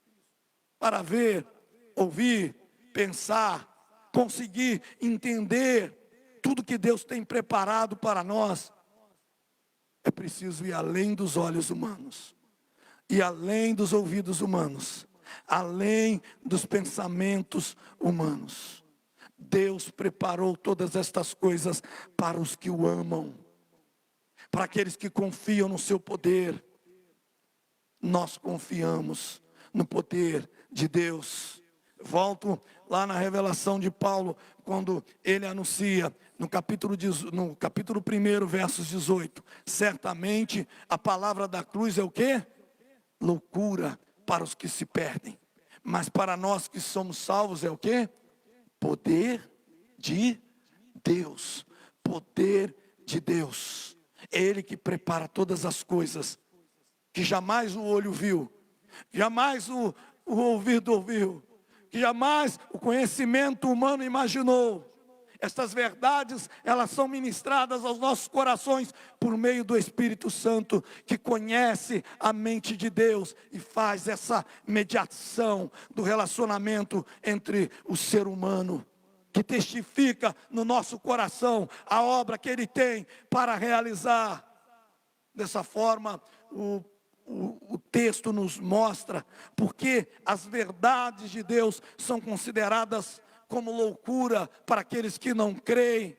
Para ver, ouvir, pensar, conseguir entender tudo que Deus tem preparado para nós, é preciso ir além dos olhos humanos, e além dos ouvidos humanos, além dos pensamentos humanos. Deus preparou todas estas coisas para os que o amam, para aqueles que confiam no seu poder. Nós confiamos no poder de Deus. Volto lá na revelação de Paulo, quando ele anuncia no capítulo 1, versos 18. Certamente a palavra da cruz é o quê? Loucura para os que se perdem. Mas para nós que somos salvos é o quê? Poder de Deus. Poder de Deus. É Ele que prepara todas as coisas que jamais o olho viu, jamais o ouvido ouviu, que jamais o conhecimento humano imaginou. Estas verdades, elas são ministradas aos nossos corações por meio do Espírito Santo, que conhece a mente de Deus e faz essa mediação do relacionamento entre o ser humano, que testifica no nosso coração a obra que Ele tem para realizar. Dessa forma, o texto nos mostra porque as verdades de Deus são consideradas como loucura para aqueles que não creem,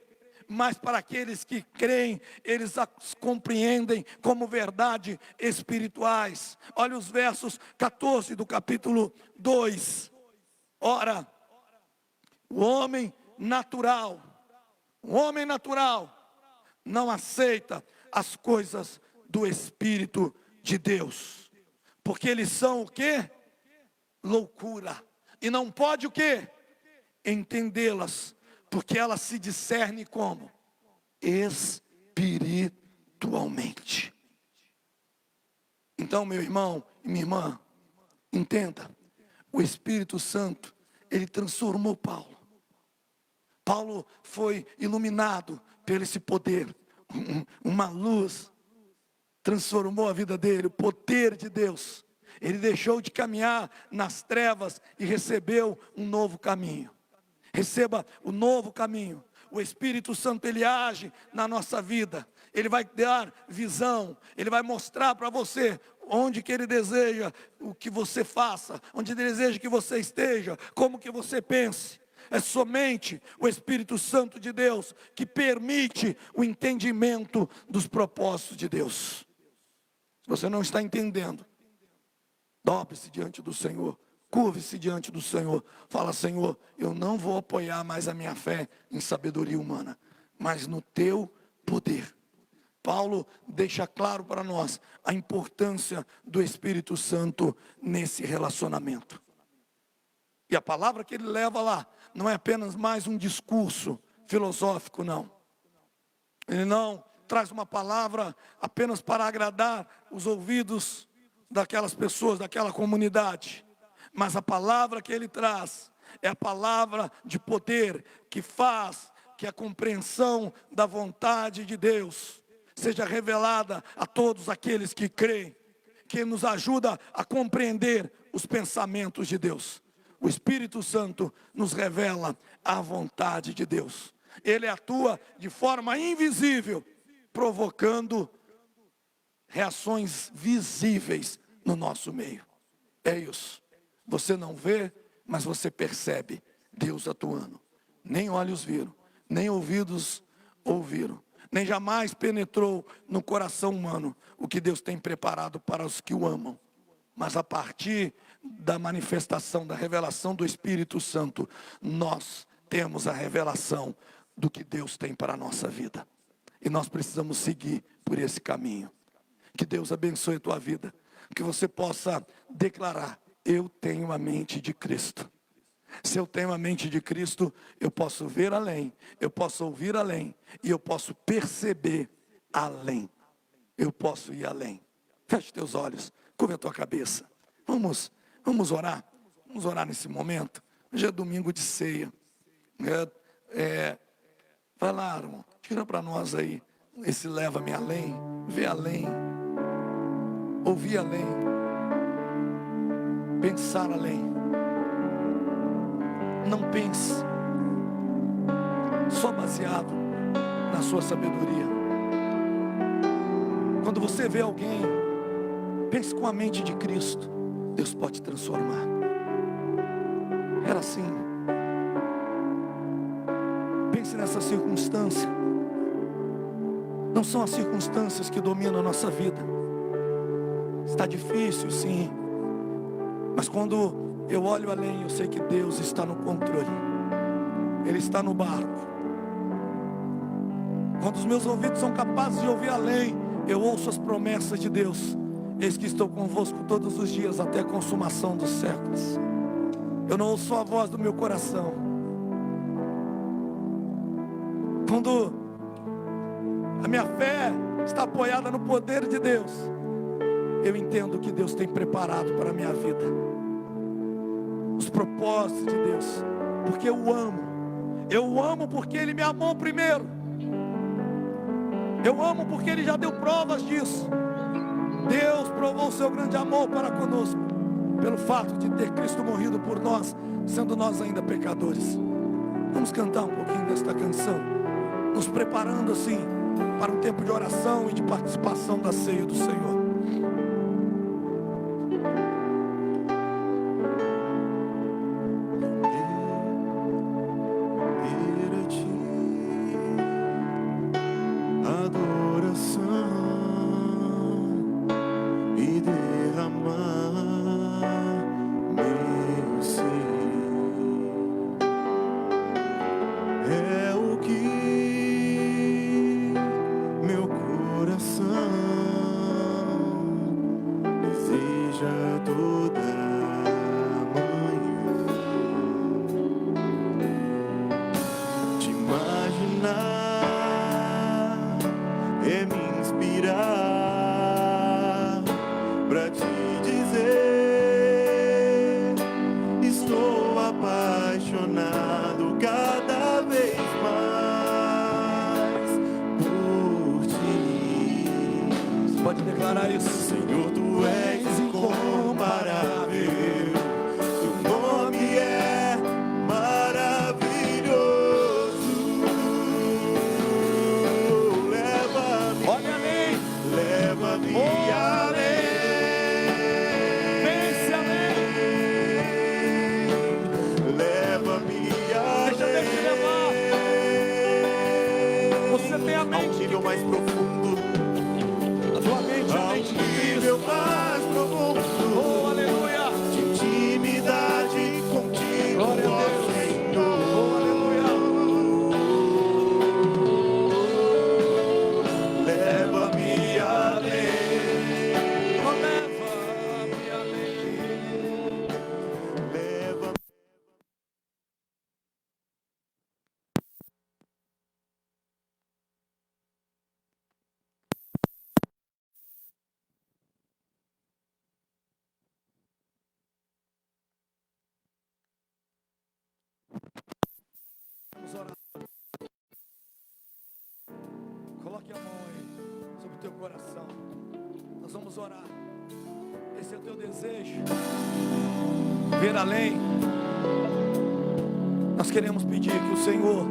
mas para aqueles que creem, eles as compreendem como verdade espirituais. Olha os versos 14 do capítulo 2. Ora, o homem natural não aceita as coisas do Espírito de Deus, porque eles são o quê? Loucura. E não pode o quê? Entendê-las, porque elas se discernem como? Espiritualmente. Então, meu irmão e minha irmã, entenda, o Espírito Santo, ele transformou Paulo. Paulo foi iluminado por esse poder, uma luz transformou a vida dele, o poder de Deus. Ele deixou de caminhar nas trevas e recebeu um novo caminho. Receba o novo caminho. O Espírito Santo, ele age na nossa vida. Ele vai dar visão, ele vai mostrar para você onde que ele deseja o que você faça, onde ele deseja que você esteja, como que você pense. É somente o Espírito Santo de Deus que permite o entendimento dos propósitos de Deus. Se você não está entendendo, dobre-se diante do Senhor, curve-se diante do Senhor. Fala: Senhor, eu não vou apoiar mais a minha fé em sabedoria humana, mas no teu poder. Paulo deixa claro para nós a importância do Espírito Santo nesse relacionamento. E a palavra que ele leva lá não é apenas mais um discurso filosófico, não. Ele não traz uma palavra apenas para agradar os ouvidos daquelas pessoas, daquela comunidade. Mas a palavra que ele traz é a palavra de poder que faz que a compreensão da vontade de Deus seja revelada a todos aqueles que creem, que nos ajuda a compreender os pensamentos de Deus. O Espírito Santo nos revela a vontade de Deus. Ele atua de forma invisível, provocando reações visíveis no nosso meio. É isso. Você não vê, mas você percebe Deus atuando. Nem olhos viram, nem ouvidos ouviram, nem jamais penetrou no coração humano o que Deus tem preparado para os que o amam. Mas a partir da manifestação, da revelação do Espírito Santo, nós temos a revelação do que Deus tem para a nossa vida. E nós precisamos seguir por esse caminho. Que Deus abençoe a tua vida. Que você possa declarar: eu tenho a mente de Cristo. Se eu tenho a mente de Cristo, eu posso ver além, eu posso ouvir além, e eu posso perceber além. Eu posso ir além. Feche teus olhos, curva a tua cabeça. Vamos orar. Vamos orar nesse momento. Hoje é domingo de ceia. Vai lá, irmão, tira para nós aí esse leva-me além, vê além, ouvir além, pensar além. Não pense só baseado na sua sabedoria. Quando você vê alguém, pense com a mente de Cristo. Deus pode transformar. Era assim. Pense nessa circunstância. Não são as circunstâncias que dominam a nossa vida. Está difícil, sim. Mas quando eu olho além, eu sei que Deus está no controle. Ele está no barco. Quando os meus ouvidos são capazes de ouvir além, eu ouço as promessas de Deus. Eis que estou convosco todos os dias até a consumação dos séculos. Eu não ouço a voz do meu coração. Quando a minha fé está apoiada no poder de Deus, eu entendo o que Deus tem preparado para a minha vida. Os propósitos de Deus. Porque eu o amo. Eu o amo porque Ele me amou primeiro. Eu amo porque Ele já deu provas disso. Deus provou o seu grande amor para conosco, pelo fato de ter Cristo morrido por nós, sendo nós ainda pecadores. Vamos cantar um pouquinho desta canção, nos preparando assim para um tempo de oração e de participação da ceia do Senhor. Pode declarar isso. Senhor, Tu és incomparável. Teu nome é maravilhoso. Leva-me, olha além, leva-me além. Pense além. Leva-me além. Deixa Deus te levar. Você tem a mente. Ao nível mais profundo. A mente de Cristo. vamos orar. Coloque a mão aí sobre o teu coração. Nós vamos orar. Esse é o teu desejo. Ver além. Nós queremos pedir que o Senhor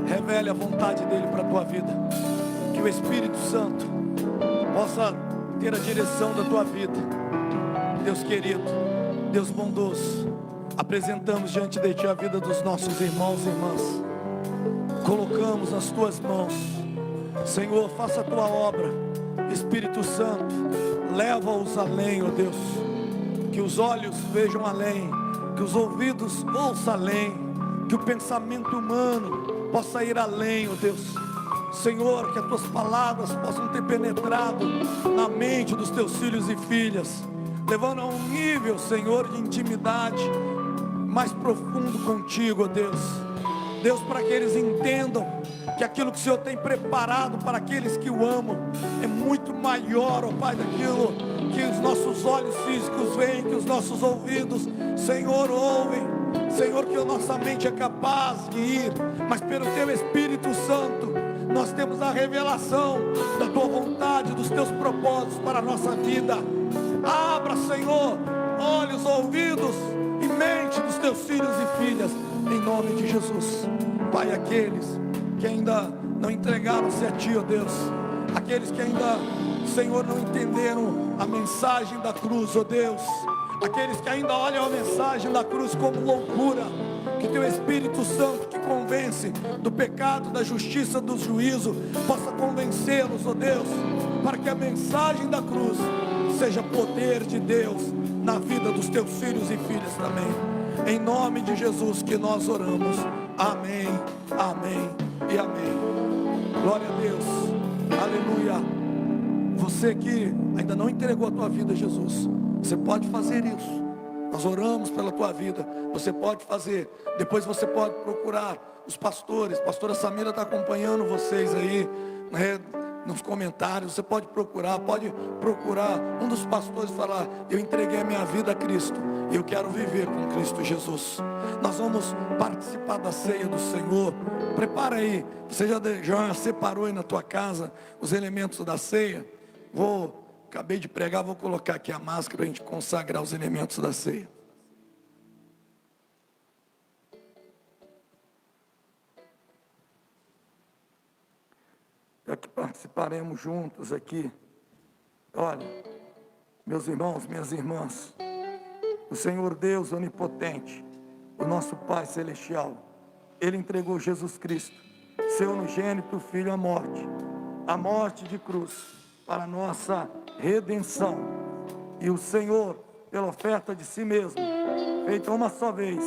revele a vontade dEle para a tua vida. Que o Espírito Santo possa ter a direção da tua vida. Deus querido, Deus bondoso, apresentamos diante de Ti a vida dos nossos irmãos e irmãs. Colocamos nas Tuas mãos. Senhor, faça a Tua obra. Espírito Santo, leva-os além, ó Deus. Que os olhos vejam além, que os ouvidos ouçam além, que o pensamento humano possa ir além, ó Deus. Senhor, que as Tuas palavras possam ter penetrado na mente dos Teus filhos e filhas, levando a um nível, Senhor, de intimidade mais profundo contigo, ó Deus. Deus, para que eles entendam que aquilo que o Senhor tem preparado para aqueles que o amam é muito maior, ó Pai, daquilo que os nossos olhos físicos veem, que os nossos ouvidos, Senhor, ouvem. Senhor, que a nossa mente é capaz de ir, mas pelo Teu Espírito Santo nós temos a revelação da Tua vontade, dos Teus propósitos para a nossa vida. Abra, Senhor, olhos, ouvidos e mente dos Teus filhos e filhas, em nome de Jesus. Pai, aqueles que ainda não entregaram-se a Ti, ó Deus, aqueles que ainda, Senhor, não entenderam a mensagem da cruz, ó Deus, aqueles que ainda olham a mensagem da cruz como loucura, que Teu Espírito Santo, que convence do pecado, da justiça, do juízo, possa convencê-los, ó Deus, para que a mensagem da cruz seja poder de Deus na vida dos Teus filhos e filhas também. Em nome de Jesus que nós oramos. Amém, amém e amém. Glória a Deus. Aleluia. Você que ainda não entregou a tua vida a Jesus, você pode fazer isso. Nós oramos pela tua vida. Você pode fazer. Depois você pode procurar os pastores. A pastora Samira está acompanhando vocês aí, né, nos comentários. Você pode procurar um dos pastores e falar: eu entreguei a minha vida a Cristo, eu quero viver com Cristo Jesus. Nós vamos participar da ceia do Senhor. Prepara aí. Você já separou aí na tua casa os elementos da ceia? Acabei de pregar, vou colocar aqui a máscara para a gente consagrar os elementos da ceia. Já que participaremos juntos aqui. Olha, meus irmãos, minhas irmãs, o Senhor Deus onipotente, o nosso Pai celestial, Ele entregou Jesus Cristo, seu unigênito Filho, à morte de cruz, para a nossa redenção. E o Senhor, pela oferta de si mesmo, feita uma só vez,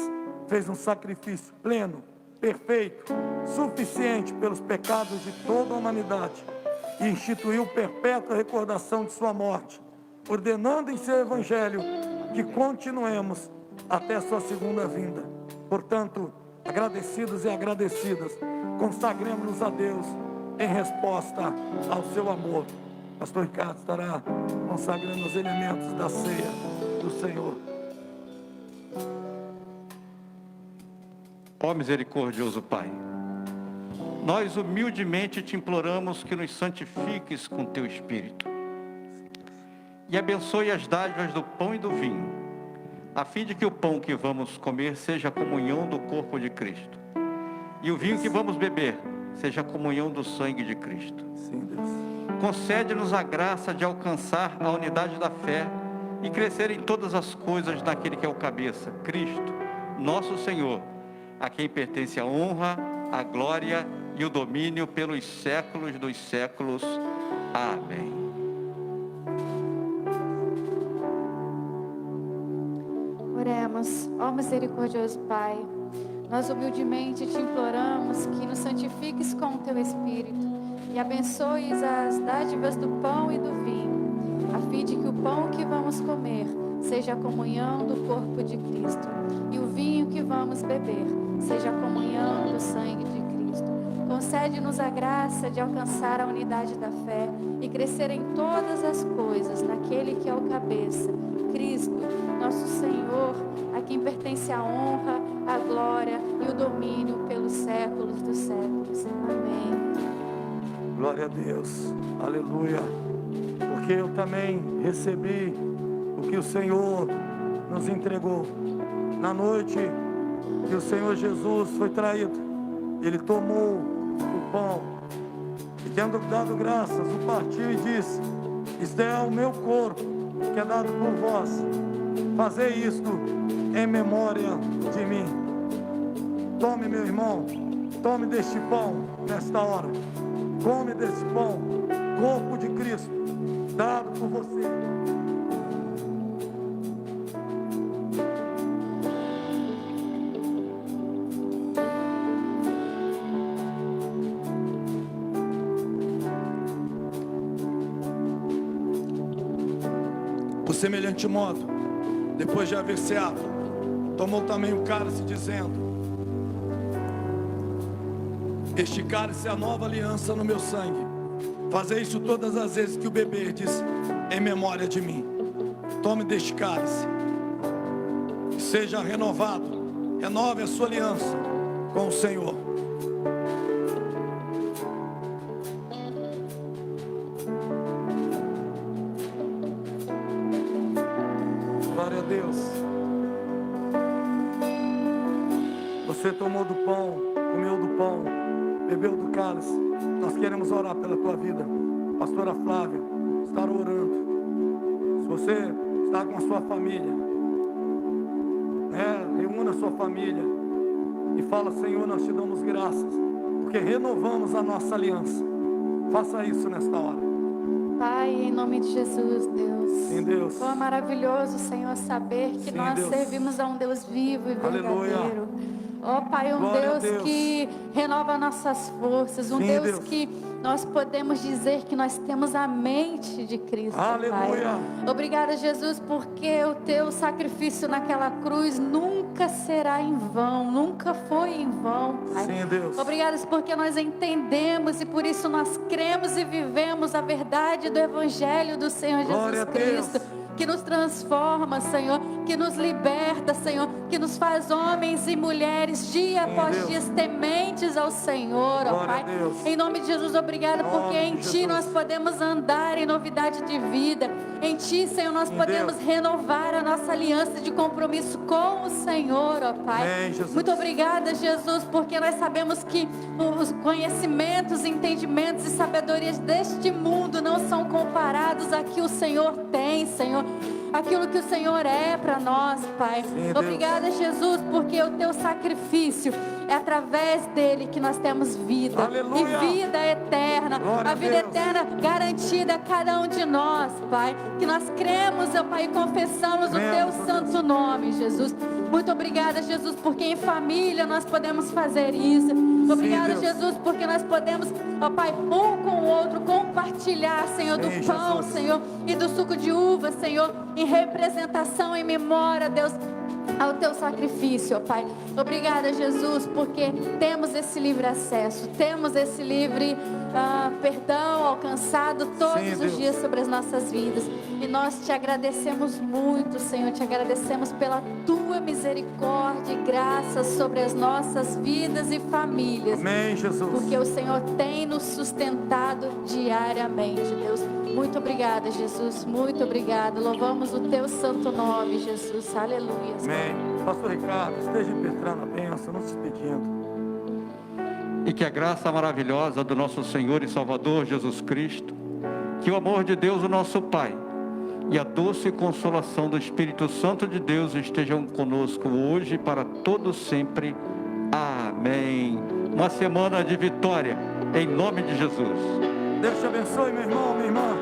fez um sacrifício pleno, perfeito, suficiente pelos pecados de toda a humanidade, e instituiu perpétua recordação de sua morte, ordenando em seu evangelho que continuemos até sua segunda vinda. Portanto, agradecidos e agradecidas, consagremos-nos a Deus em resposta ao seu amor. Pastor Ricardo estará consagrando os elementos da ceia do Senhor. Ó misericordioso Pai, nós humildemente te imploramos que nos santifiques com teu Espírito e abençoe as dádivas do pão e do vinho, a fim de que o pão que vamos comer seja a comunhão do corpo de Cristo e o vinho que vamos beber seja a comunhão do sangue de Cristo. Sim, Deus. Concede-nos a graça de alcançar a unidade da fé e crescer em todas as coisas naquele que é o cabeça, Cristo, nosso Senhor, a quem pertence a honra, a glória e o domínio pelos séculos dos séculos. Amém. Oremos. Ó misericordioso Pai, nós humildemente te imploramos que nos santifiques com o teu Espírito e abençoes as dádivas do pão e do vinho, a fim de que o pão que vamos comer seja a comunhão do corpo de Cristo e o vinho que vamos beber seja a comunhão do sangue de Cristo. Concede-nos a graça de alcançar a unidade da fé e crescer em todas as coisas naquele que é o cabeça, Cristo, nosso Senhor, a quem pertence a honra, a glória, e o domínio pelos séculos dos séculos. Amém. Glória a Deus, aleluia, porque eu também recebi o que o Senhor nos entregou. Na noite que o Senhor Jesus foi traído, Ele tomou o pão e, tendo dado graças, o partiu e disse: isto é o meu corpo, que é dado por vós, fazei isto em memória de mim. Tome, meu irmão, tome deste pão nesta hora. Come desse pão, corpo de Cristo, dado por você. Por semelhante modo, depois de haver ceado, tomou também o cálice, dizendo: este cálice é a nova aliança no meu sangue. Fazei isso todas as vezes que o beberdes, em memória de mim. Tome deste cálice, e seja renovado, renove a sua aliança com o Senhor. Glória a Deus. Você tomou do pão, comeu do pão, bebeu do cálice. Nós queremos orar pela tua vida. Pastora Flávia está orando. Se você está com a sua família, reúna a sua família e fala: Senhor, nós te damos graças, porque renovamos a nossa aliança. Faça isso nesta hora. Pai, em nome de Jesus, Deus. Sim, Deus. Como é maravilhoso, Senhor, saber que Sim, nós Deus. servimos a um Deus vivo e verdadeiro. Aleluia. Ó Pai, um Glória a Deus Deus. que renova nossas forças, um Sim, Deus, Deus. que nós podemos dizer que nós temos a mente de Cristo, Aleluia. Pai. Obrigada, Jesus, porque o teu sacrifício naquela cruz nunca será em vão, nunca foi em vão, Pai. Sim, Deus. Obrigada porque nós entendemos e por isso nós cremos e vivemos a verdade do Evangelho do Senhor Glória Jesus a Deus. Cristo, que nos transforma, Senhor, que nos liberta, Senhor, que nos faz homens e mulheres dia após Deus. dia tementes ao Senhor, ó Glória Pai. a Deus. Em nome de Jesus, obrigada, Em nome porque em de Ti Jesus. nós podemos andar em novidade de vida. Em Ti, Senhor, nós Em podemos Deus. renovar a nossa aliança de compromisso com o Senhor, ó Pai. Amém, Jesus. Muito obrigada, Jesus, porque nós sabemos que os conhecimentos, entendimentos e sabedorias deste mundo não são comparados a que o Senhor tem, Senhor. Aquilo que o Senhor é para nós, Pai. Sim, Deus. Obrigada, Jesus, porque o teu sacrifício é através dele que nós temos vida. Aleluia. E vida eterna. Glória A a vida Deus. eterna garantida a cada um de nós, Pai. Que nós cremos, ó Pai, e confessamos o teu Cremos, santo nome, Jesus. Muito obrigada, Jesus, porque em família nós podemos fazer isso. Obrigada, Deus. Jesus, porque nós podemos, ó Pai, um com o outro compartilhar, Senhor, do Sim, pão, Jesus. Senhor, e do suco de uva, Senhor, em representação, em memória, Deus, ao teu sacrifício, ó Pai. Obrigada, Jesus, porque temos esse livre acesso, temos esse livre perdão alcançado todos Sim, os Deus. dias sobre as nossas vidas. E nós te agradecemos muito, Senhor, te agradecemos pela tua misericórdia e graça sobre as nossas vidas e famílias. Amém, Jesus. Porque o Senhor tem nos sustentado diariamente, Deus. Muito obrigada, Jesus. Muito obrigada. Louvamos o teu santo nome, Jesus. Aleluia. Amém. Pastor Ricardo, esteja impetrando a bênção, nos despedindo. E que a graça maravilhosa do nosso Senhor e Salvador Jesus Cristo, que o amor de Deus, o nosso Pai, e a doce consolação do Espírito Santo de Deus estejam conosco hoje e para todo sempre. Amém. Uma semana de vitória, em nome de Jesus. Deus te abençoe, meu irmão, minha irmã.